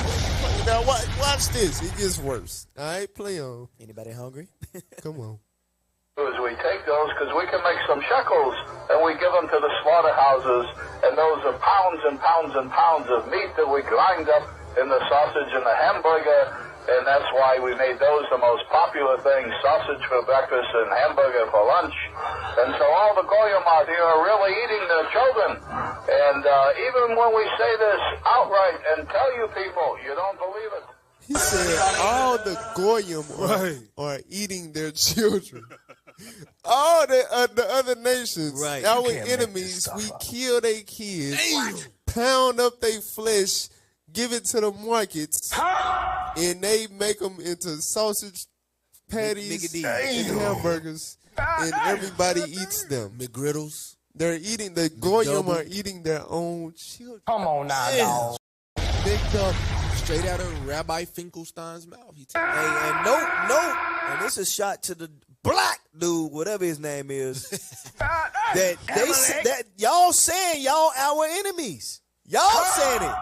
Now watch this. It gets worse. All right, play on. Anybody hungry? Come on. Is we take those because we can make some shekels and we give them to the slaughterhouses, and those are pounds and pounds and pounds of meat that we grind up in the sausage and the hamburger, and that's why we made those the most popular thing, sausage for breakfast and hamburger for lunch. And so all the goyim out here are really eating their children. And even when we say this outright and tell you people, you don't believe it. He said all the goyim are eating their children. All the other nations, our enemies, we kill their kids, pound up their flesh, give it to the markets, and they make them into sausage patties and hamburgers, and everybody eats them. McGriddles. They're eating, the goyim are eating their own children. Come on now, dog. Big dog. Straight out of Rabbi Finkelstein's mouth. And no, and this is a shot to the black dude, whatever his name is, that y'all saying y'all our enemies. Y'all saying it.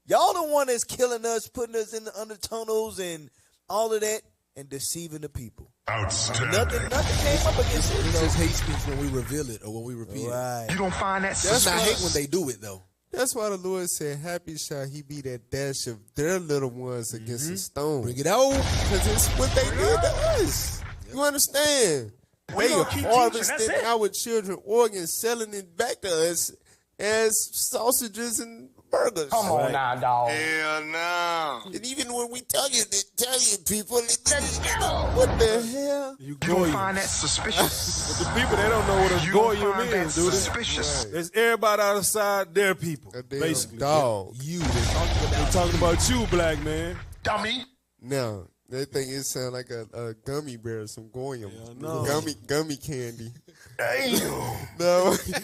Y'all the one that's killing us, putting us in the undertunnels and all of that, and deceiving the people. Outstanding. Nothing came up against it. It's just hate speech when we reveal it or when we repeat it. You don't find that That's not hate when they do it, though. That's why the Lord said, happy shall he be that dash of their little ones against a stone. Bring it out. Because it's what they did to us. You understand? They are harvesting our children organs, selling it back to us as sausages and burgers. Come on now, dog. Hell no. And even when we tell you people, what the hell? You don't find that suspicious. But the people, they don't know what a goyim is, dude. Suspicious. It's everybody outside their people, basically. Dog. You. They're talking about you, black man. Dummy. No. They think it sound like a gummy bear or some goyim. No. Gummy candy. Damn. No. Give me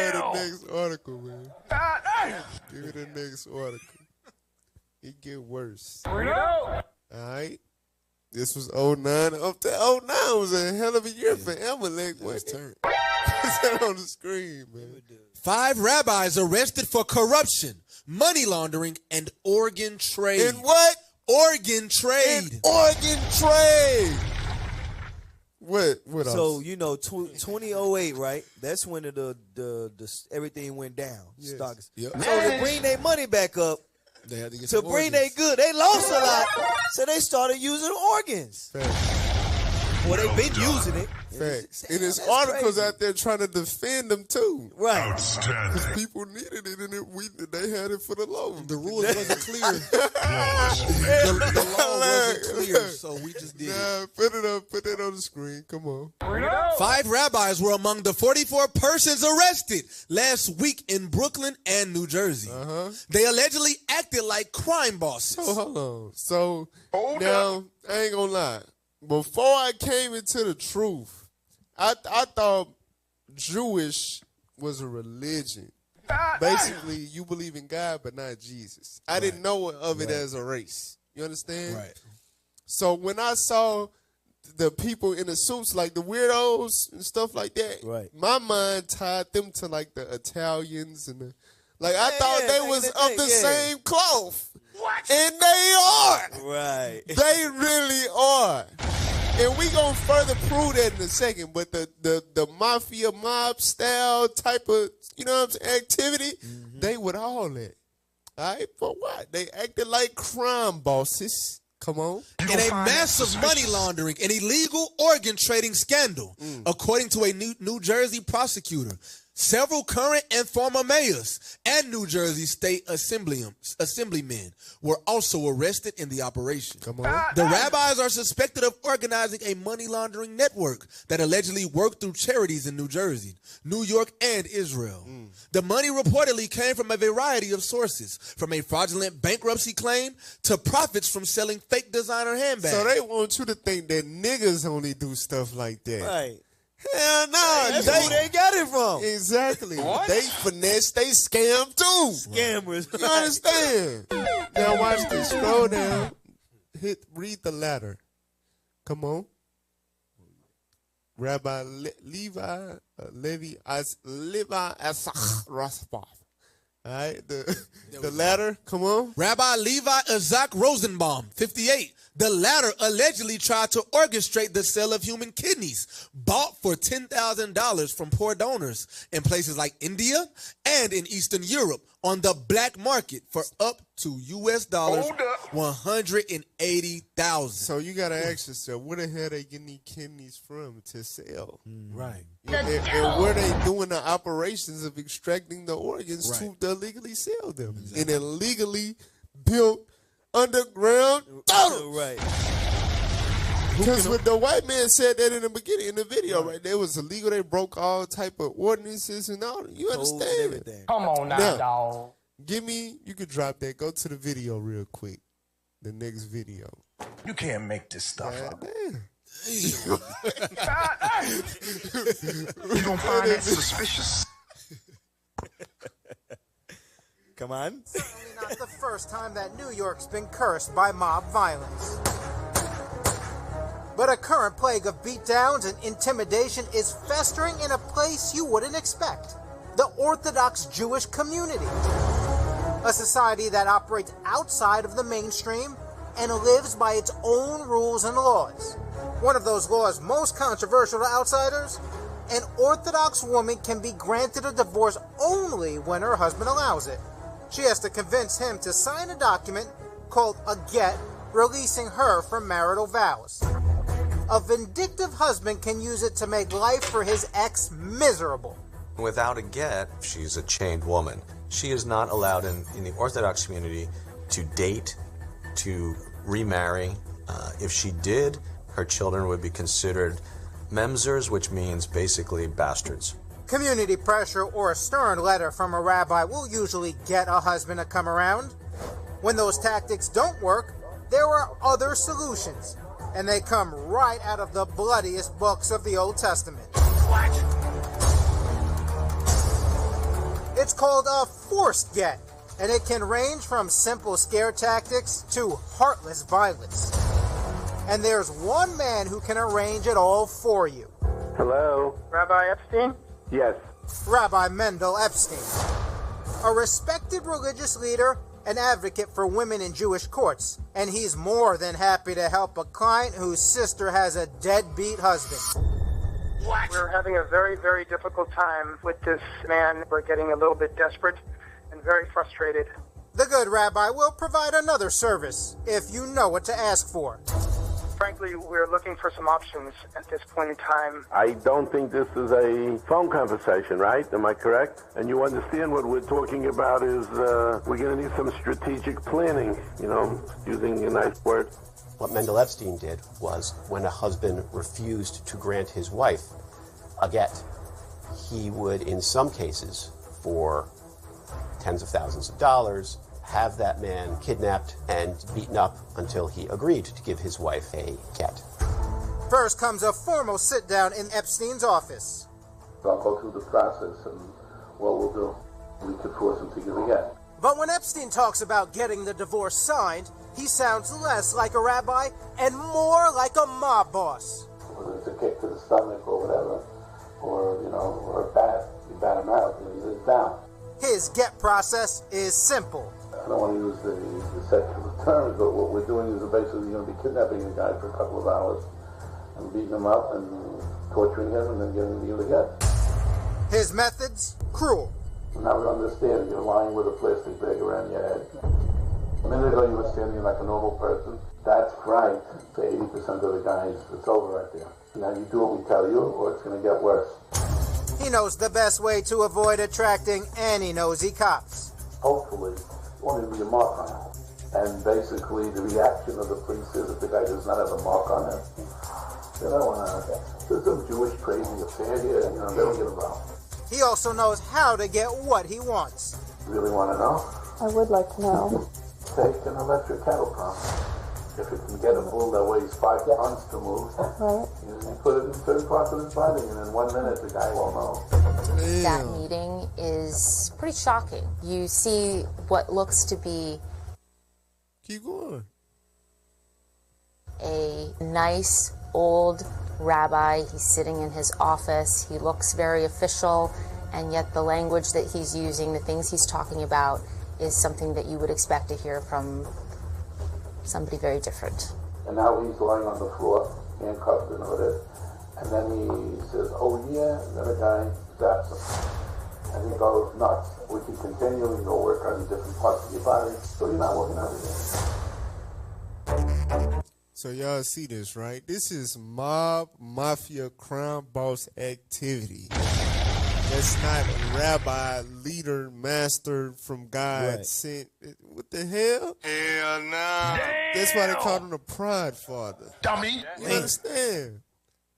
the next article, man. Give me the next article. It get worse. Bring it out. All right. This was 09. Up to 09 was a hell of a year for Amalek. What's that on the screen, man? 5 rabbis arrested for corruption, money laundering, and organ trade. And what? Organ trade. Organ trade. What else? So, 2008, right? That's when the everything went down. Yes. Stocks. Yep. So to bring their money back up, They had to get to some bring organs. their good, they lost a lot, so they started using organs. Well, they've been using it. Fact. And there's articles out there trying to defend them too. Right. Outstanding. Because people needed it, and they had it for the low. The rules wasn't clear. the law wasn't clear, so we just did. Nah, put it on the screen. Come on. 5 rabbis were among the 44 persons arrested last week in Brooklyn and New Jersey. They allegedly acted like crime bosses. So hold on. So now I ain't gonna lie. Before I came into the truth, I thought Jewish was a religion. Basically, you believe in God, but not Jesus. I didn't know of it as a race. You understand? Right. So when I saw the people in the suits, like the weirdos and stuff like that, my mind tied them to like the Italians and I thought they was of the same cloth. What? And they are. Right. They really are. And we gonna further prove that in a second. But the mafia mob style type of, you know what I'm saying, activity, they with all that. All right, for what? They acted like crime bosses. Come on. In a massive money laundering and illegal organ trading scandal, according to a New Jersey prosecutor, several current and former mayors and New Jersey state assemblymen were also arrested in the operation. Come on. The rabbis are suspected of organizing a money laundering network that allegedly worked through charities in New Jersey, New York, and Israel. The money reportedly came from a variety of sources, from a fraudulent bankruptcy claim to profits from selling fake designer handbags. So they want you to think that niggas only do stuff like that. Right. Hell no. That's who they got it from. Exactly. What? They finesse, they scam too. Scammers. You understand? Now watch this. Scroll down. Read the letter. Come on. Rabbi Levi Asach. All right, the latter, come on. Rabbi Levi Isaac Rosenbaum, 58. The latter allegedly tried to orchestrate the sale of human kidneys bought for $10,000 from poor donors in places like India and in Eastern Europe on the black market for up to US dollars $180,000. So you got to ask yourself, where the hell they getting these kidneys from to sell? Right. And where they doing the operations of extracting the organs to illegally sell them in a legally built underground tunnel. Right. Because when the white man said that in the beginning, in the video, right, there was illegal. They broke all type of ordinances and all. You understand? Come on now, dog. Give me, you could drop that. Go to the video real quick. The next video. You can't make this stuff up. You're gonna find that suspicious. Come on. Certainly not the first time that New York's been cursed by mob violence. But a current plague of beatdowns and intimidation is festering in a place you wouldn't expect. The Orthodox Jewish community. A society that operates outside of the mainstream and lives by its own rules and laws. One of those laws most controversial to outsiders: an Orthodox woman can be granted a divorce only when her husband allows it. She has to convince him to sign a document called a get, releasing her from marital vows. A vindictive husband can use it to make life for his ex miserable. Without a get, she's a chained woman. She is not allowed in the Orthodox community to date, to remarry. If she did, her children would be considered memzers, which means basically bastards. Community pressure or a stern letter from a rabbi will usually get a husband to come around. When those tactics don't work, there are other solutions, and they come right out of the bloodiest books of the Old Testament. What? It's called a forced get, and it can range from simple scare tactics to heartless violence. And there's one man who can arrange it all for you. Hello? Rabbi Epstein? Yes. Rabbi Mendel Epstein. A respected religious leader, an advocate for women in Jewish courts, and he's more than happy to help a client whose sister has a deadbeat husband. What? We're having a very, very difficult time with this man. We're getting a little bit desperate and very frustrated. The good rabbi will provide another service if you know what to ask for. Frankly, we're looking for some options at this point in time. I don't think this is a phone conversation, right? Am I correct? And you understand what we're talking about is we're going to need some strategic planning, you know, using a nice word. What Mendel Epstein did was when a husband refused to grant his wife a get, he would, in some cases, for tens of thousands of dollars, have that man kidnapped and beaten up until he agreed to give his wife a get. First comes a formal sit-down in Epstein's office. I'll go through the process, and what we'll do, we could force him to give a get. But when Epstein talks about getting the divorce signed, he sounds less like a rabbi and more like a mob boss. Whether it's a kick to the stomach or whatever, or, you know, or a bat, you bat him out, and he's down. His get process is simple. I don't want to use the secular terms, but what we're doing is basically going to be kidnapping the guy for a couple of hours, and beating him up and torturing him and then giving him the again. His methods, cruel. Now we understand you're lying with a plastic bag around your head. A minute ago you were standing like a normal person. That's right. For 80% of the guys, it's over right there. Now you do what we tell you or it's going to get worse. He knows the best way to avoid attracting any nosy cops. Hopefully, only be a mark on him. And basically the reaction of the police is if the guy does not have a mark on him, they don't want to, there's some Jewish crazy affair here, they don't get involved. He also knows how to get what he wants. You really want to know? I would like to know. Take an electric cattle prod. If it can get a bull that weighs 5 tons to move, you put it in certain parts of his body, and in 1 minute the guy will know. That meeting is pretty shocking. You see what looks to be Keep going. a nice old rabbi. He's sitting in his office. He looks very official, and yet the language that he's using, the things he's talking about, is something that you would expect to hear from somebody very different. And now he's lying on the floor, handcuffed and all this. And then he says, oh yeah, and then a guy zaps him. And he goes nuts. We can continue, we can go work on different parts of your body, so you're not working everything. So y'all see this, right? This is mob, mafia, crime boss activity. That's not a rabbi, leader, master from God sent. What the hell? Hell no. That's why they call him the pride father. Dummy. You understand?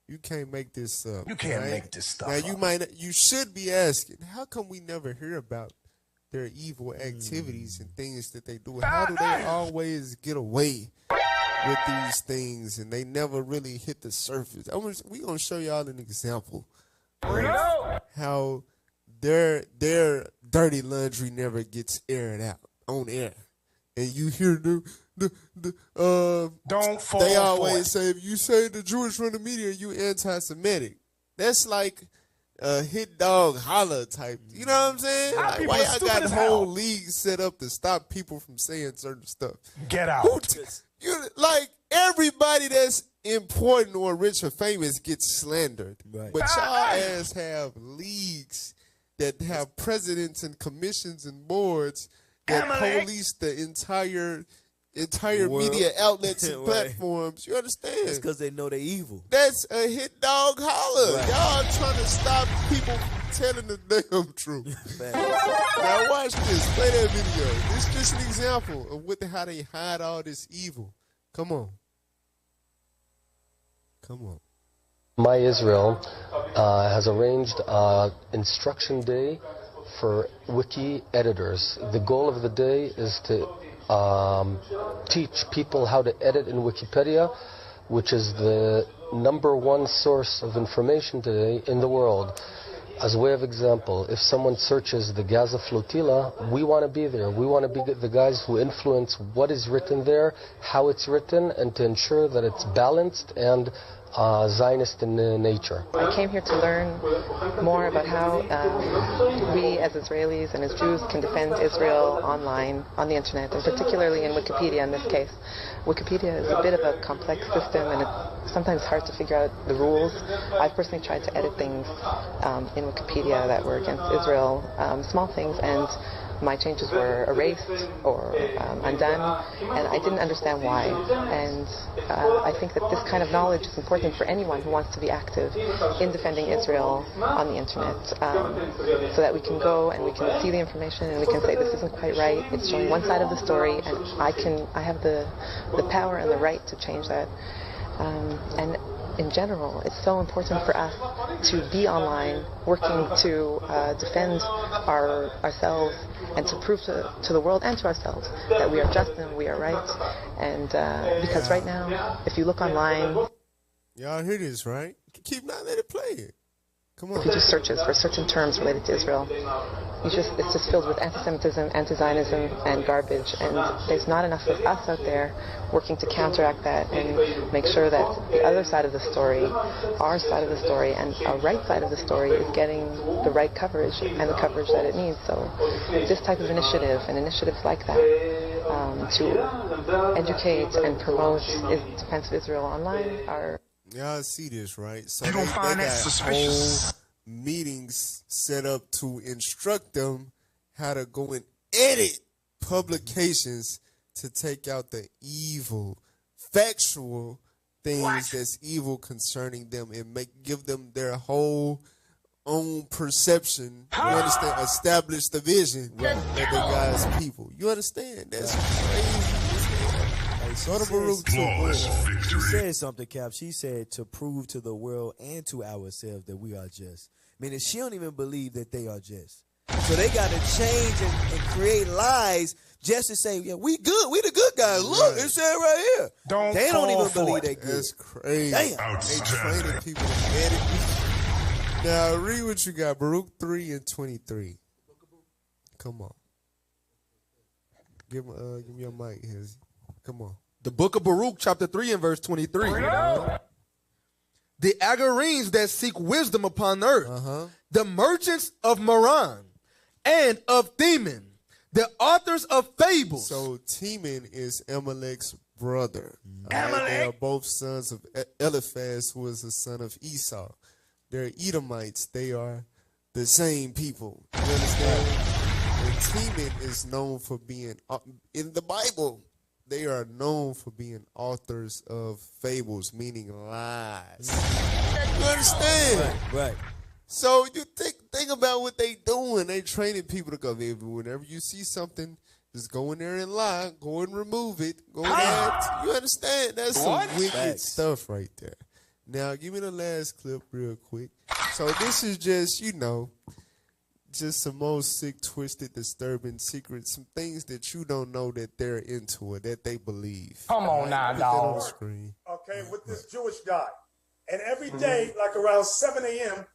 You can't make this up. You can't make this stuff now, up. You should be asking, how come we never hear about their evil activities and things that they do? How do they always get away with these things and they never really hit the surface? We're going to show y'all an example of how their dirty laundry never gets aired out on air. And you hear don't fall they always say, if you say the Jewish run the media, you anti-Semitic. That's like a hit dog holler type. You know what I'm saying? Like, why I got whole leagues set up to stop people from saying certain stuff? Get out. Like, everybody that's important or rich or famous gets slandered. Right. But y'all ass have leagues that have presidents and commissions and boards that police the entire media outlets and platforms. You understand? It's because they know they're evil. That's a hit dog holler. Right. Y'all trying to stop people from telling the damn truth. Now watch this. Play that video. This is just an example of how they hide all this evil. Come on. My Israel has arranged instruction day for wiki editors. The goal of the day is to teach people how to edit in Wikipedia, which is the #1 source of information today in the world. As a way of example, if someone searches the Gaza flotilla, we want to be there. We want to be the guys who influence what is written there, how it's written, and to ensure that it's balanced and Zionist in nature. I came here to learn more about how we as Israelis and as Jews can defend Israel online, on the internet, and particularly in Wikipedia in this case. Wikipedia is a bit of a complex system and it's sometimes hard to figure out the rules. I've personally tried to edit things in Wikipedia that were against Israel, small things, and my changes were erased or undone, and I didn't understand why. And I think that this kind of knowledge is important for anyone who wants to be active in defending Israel on the internet, so that we can go and we can see the information and we can say this isn't quite right. It's showing one side of the story, and I have the power and the right to change that. And in general, it's so important for us to be online, working to defend ourselves and to prove to the world and to ourselves that we are just and we are right. And because right now, if you look online... Y'all hear this, right? Keep not letting it play it. Come on. If you do searches for certain terms related to Israel, it's just filled with anti-Semitism, anti-Zionism, and garbage. And there's not enough of us out there working to counteract that and make sure that the other side of the story, our side of the story, and our right side of the story is getting the right coverage and the coverage that it needs. So this type of initiative and initiatives like that to educate and promote defense of Israel online are... Y'all see this, right? So You don't find that suspicious? Whole meetings set up to instruct them how to go and edit publications to take out the evil, factual things that's evil concerning them and give them their whole own perception. You understand? Establish the vision that they God's people. You understand? That's crazy. Go to Baruch 2. She said something, Cap. She said to prove to the world and to ourselves that we are just. Meaning she don't even believe that they are just. So they got to change and create lies just to say, yeah, we good. We the good guys. Look, it said right here. They don't even believe they good. That's crazy. Damn. They training people to edit. Now, read what you got. Baruch 3 and 23. Come on. Give me your mic, Hezzy. Come on. The book of Baruch, chapter 3 and verse 23. The Agarenes that seek wisdom upon earth, the merchants of Moran and of Theman, the authors of fables. So Teman is Amalek's brother. Right? They are both sons of Eliphaz, who is the son of Esau. They're Edomites. They are the same people. You understand? And Teman is known for being, in the Bible, they are known for being authors of fables, meaning lies. You understand? Right. So you think about what they doing. They training people to go, whenever you see something, just go in there and lie. Go and remove it. Go and you understand? That's some wicked stuff right there. Now, give me the last clip real quick. So this is just, just the most sick, twisted, disturbing secrets, some things that you don't know that they're into it, that they believe. Come on now, Put that on dog. screen. Okay, with this Jewish guy. And every day, like around 7 a.m.,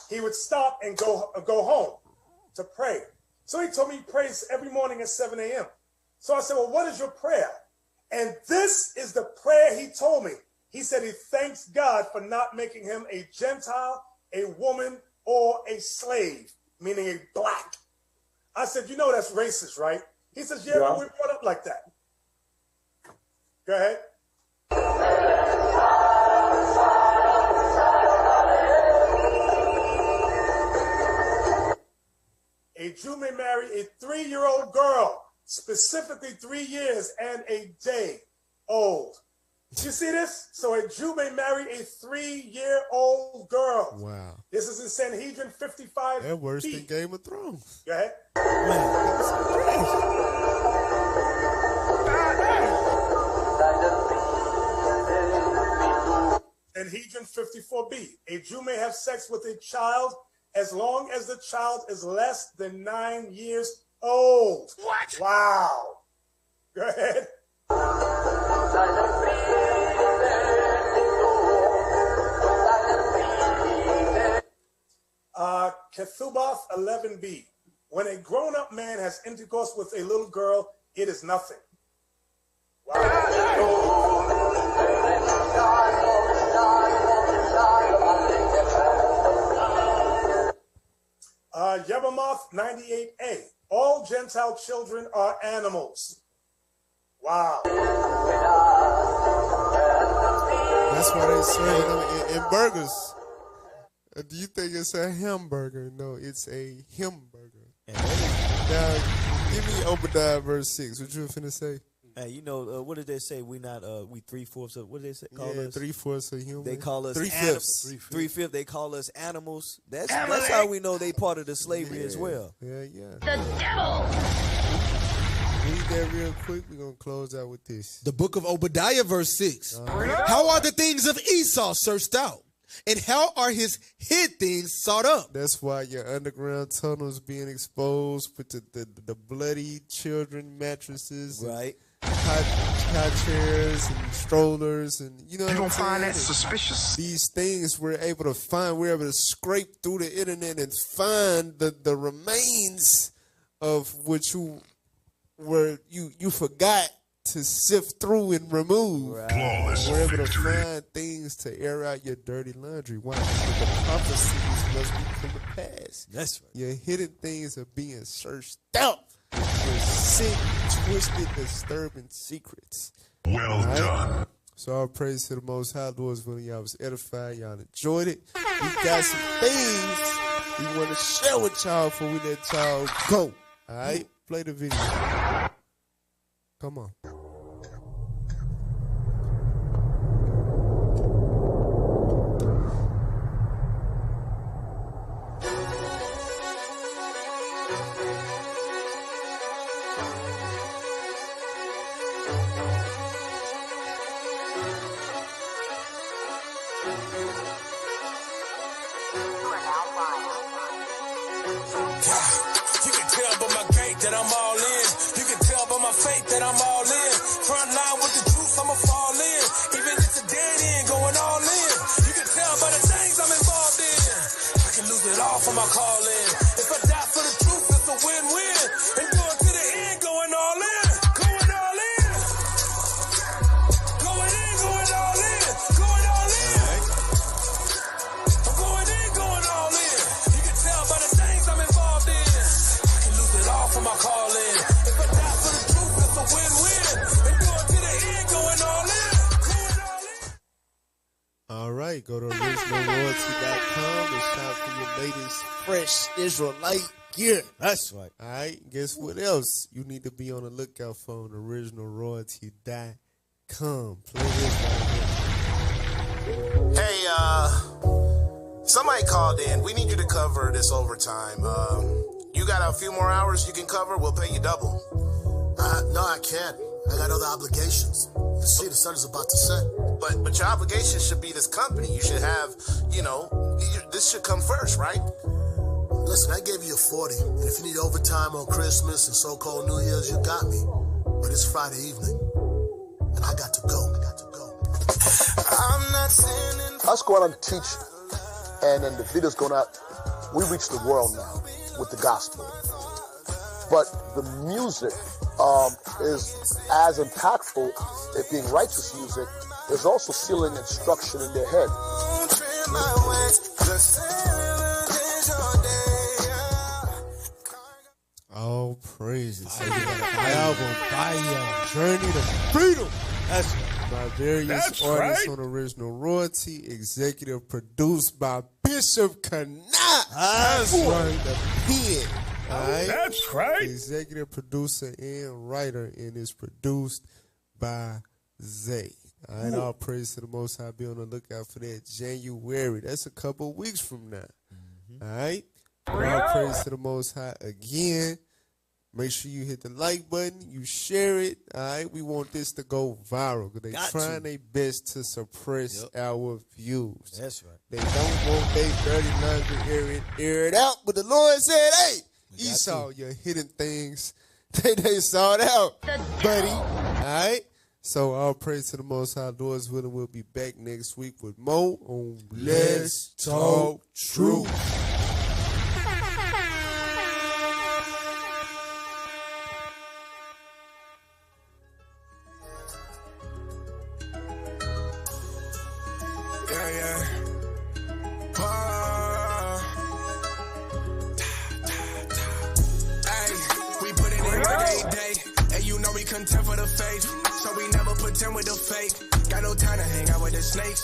he would stop and go home to pray. So he told me he prays every morning at 7 a.m. So I said, well, what is your prayer? And this is the prayer he told me. He said he thanks God for not making him a Gentile, a woman, or a slave, meaning a black. I said, that's racist, right? He says, yeah, but we're brought up like that. Go ahead. A Jew may marry a 3-year-old girl, specifically 3 years and a day old. You see this? So a Jew may marry a 3-year-old girl. Wow. This is in Sanhedrin 55. They're worse than Game of Thrones. Go ahead. Sanhedrin 54b. A Jew may have sex with a child as long as the child is less than 9 years old. What? Wow. Go ahead. Kethuboth 11b. When a grown-up man has intercourse with a little girl, it is nothing. Yebamoth 98a. All Gentile children are animals. Wow. That's why they serve them in burgers. Do you think it's a hamburger? No, it's a hamburger. Now, give me Obadiah verse 6. What you finna say? Hey, what did they say? We 3/4 of, what did they say? Call us? 3/4 of human. They call us 3/5. 3/5. They call us animals. That's how we know they part of the slavery as well. Yeah. The devil. Read that real quick. We're going to close out with this. The book of Obadiah, verse 6. How are the things of Esau searched out? And how are his hid things sought up? That's why your underground tunnels being exposed with the bloody children mattresses. Right. High chairs and strollers and you don't find that suspicious? These things we're able to find. We're able to scrape through the internet and find the remains of what you forgot to sift through and remove. Flawless We're able victory. to find things to air out your dirty laundry. Why? Because the prophecies must come to pass. That's right. Your hidden things are being searched out. Your sick, twisted, disturbing secrets. Well done. So all praise to the Most High. Lord's willing, y'all was edified. Y'all enjoyed it. We got some things we want to share with y'all before we let y'all go. All right? Play the video. Come on. You can tell by my gait that I'm all in. You can tell by my faith that I'm all in. Front line with the truth, I'ma fall in. Even if it's a dead end, going all in. You can tell by the things I'm involved in. I can lose it all for my calling. If I die for the truth, it's a win-win. And going to the end, going all in. Going all in. Going in, going all in. Going all in. I'm going in, going all in. You can tell by the things I'm involved in. I can lose it all for my calling. If I die for the truth, it's a win-win. And going to the end, going all in. All right, go to originalroyalty.com and shop for your latest fresh Israelite gear. That's right. All right, guess what else you need to be on the lookout for on originalroyalty.com. Play this right Hey, somebody called in. We need you to cover this overtime. You got a few more hours you can cover? We'll pay you double. No, I can't. I got other obligations. The sun is about to set. But your obligation should be this company. You should have, this should come first, right? Listen, I gave you a 40. And if you need overtime on Christmas and so-called New Year's, you got me. But it's Friday evening. And I got to go. I'm not sinning. Us going out to teach, and then the video's going out. We reach the world now with the gospel. But the music is as impactful, it being righteous music, is also sealing instruction in their head. All praises. Album Fire, Journey to Freedom. That's by various artists on Original Royalty, executive produced by Bishop Kanat. That's right. The pen. All right? That's right. Executive producer and writer, and is produced by Zay. All right, all praise to the Most High. Be on the lookout for that January. That's a couple weeks from now. All right? All praise to the Most High again. Make sure you hit the like button, you share it. All right, we want this to go viral because they're trying their best to suppress our views. That's right. They don't want their dirty laundry aired out, but the Lord said, hey, Esau, your hidden things, they sought out, buddy. All right? So all praise to the Most High. Lord's willing, we'll be back next week with more on Let's Talk Truth. Content for the faith, so we never pretend with the fake. Got no time to hang out with the snakes.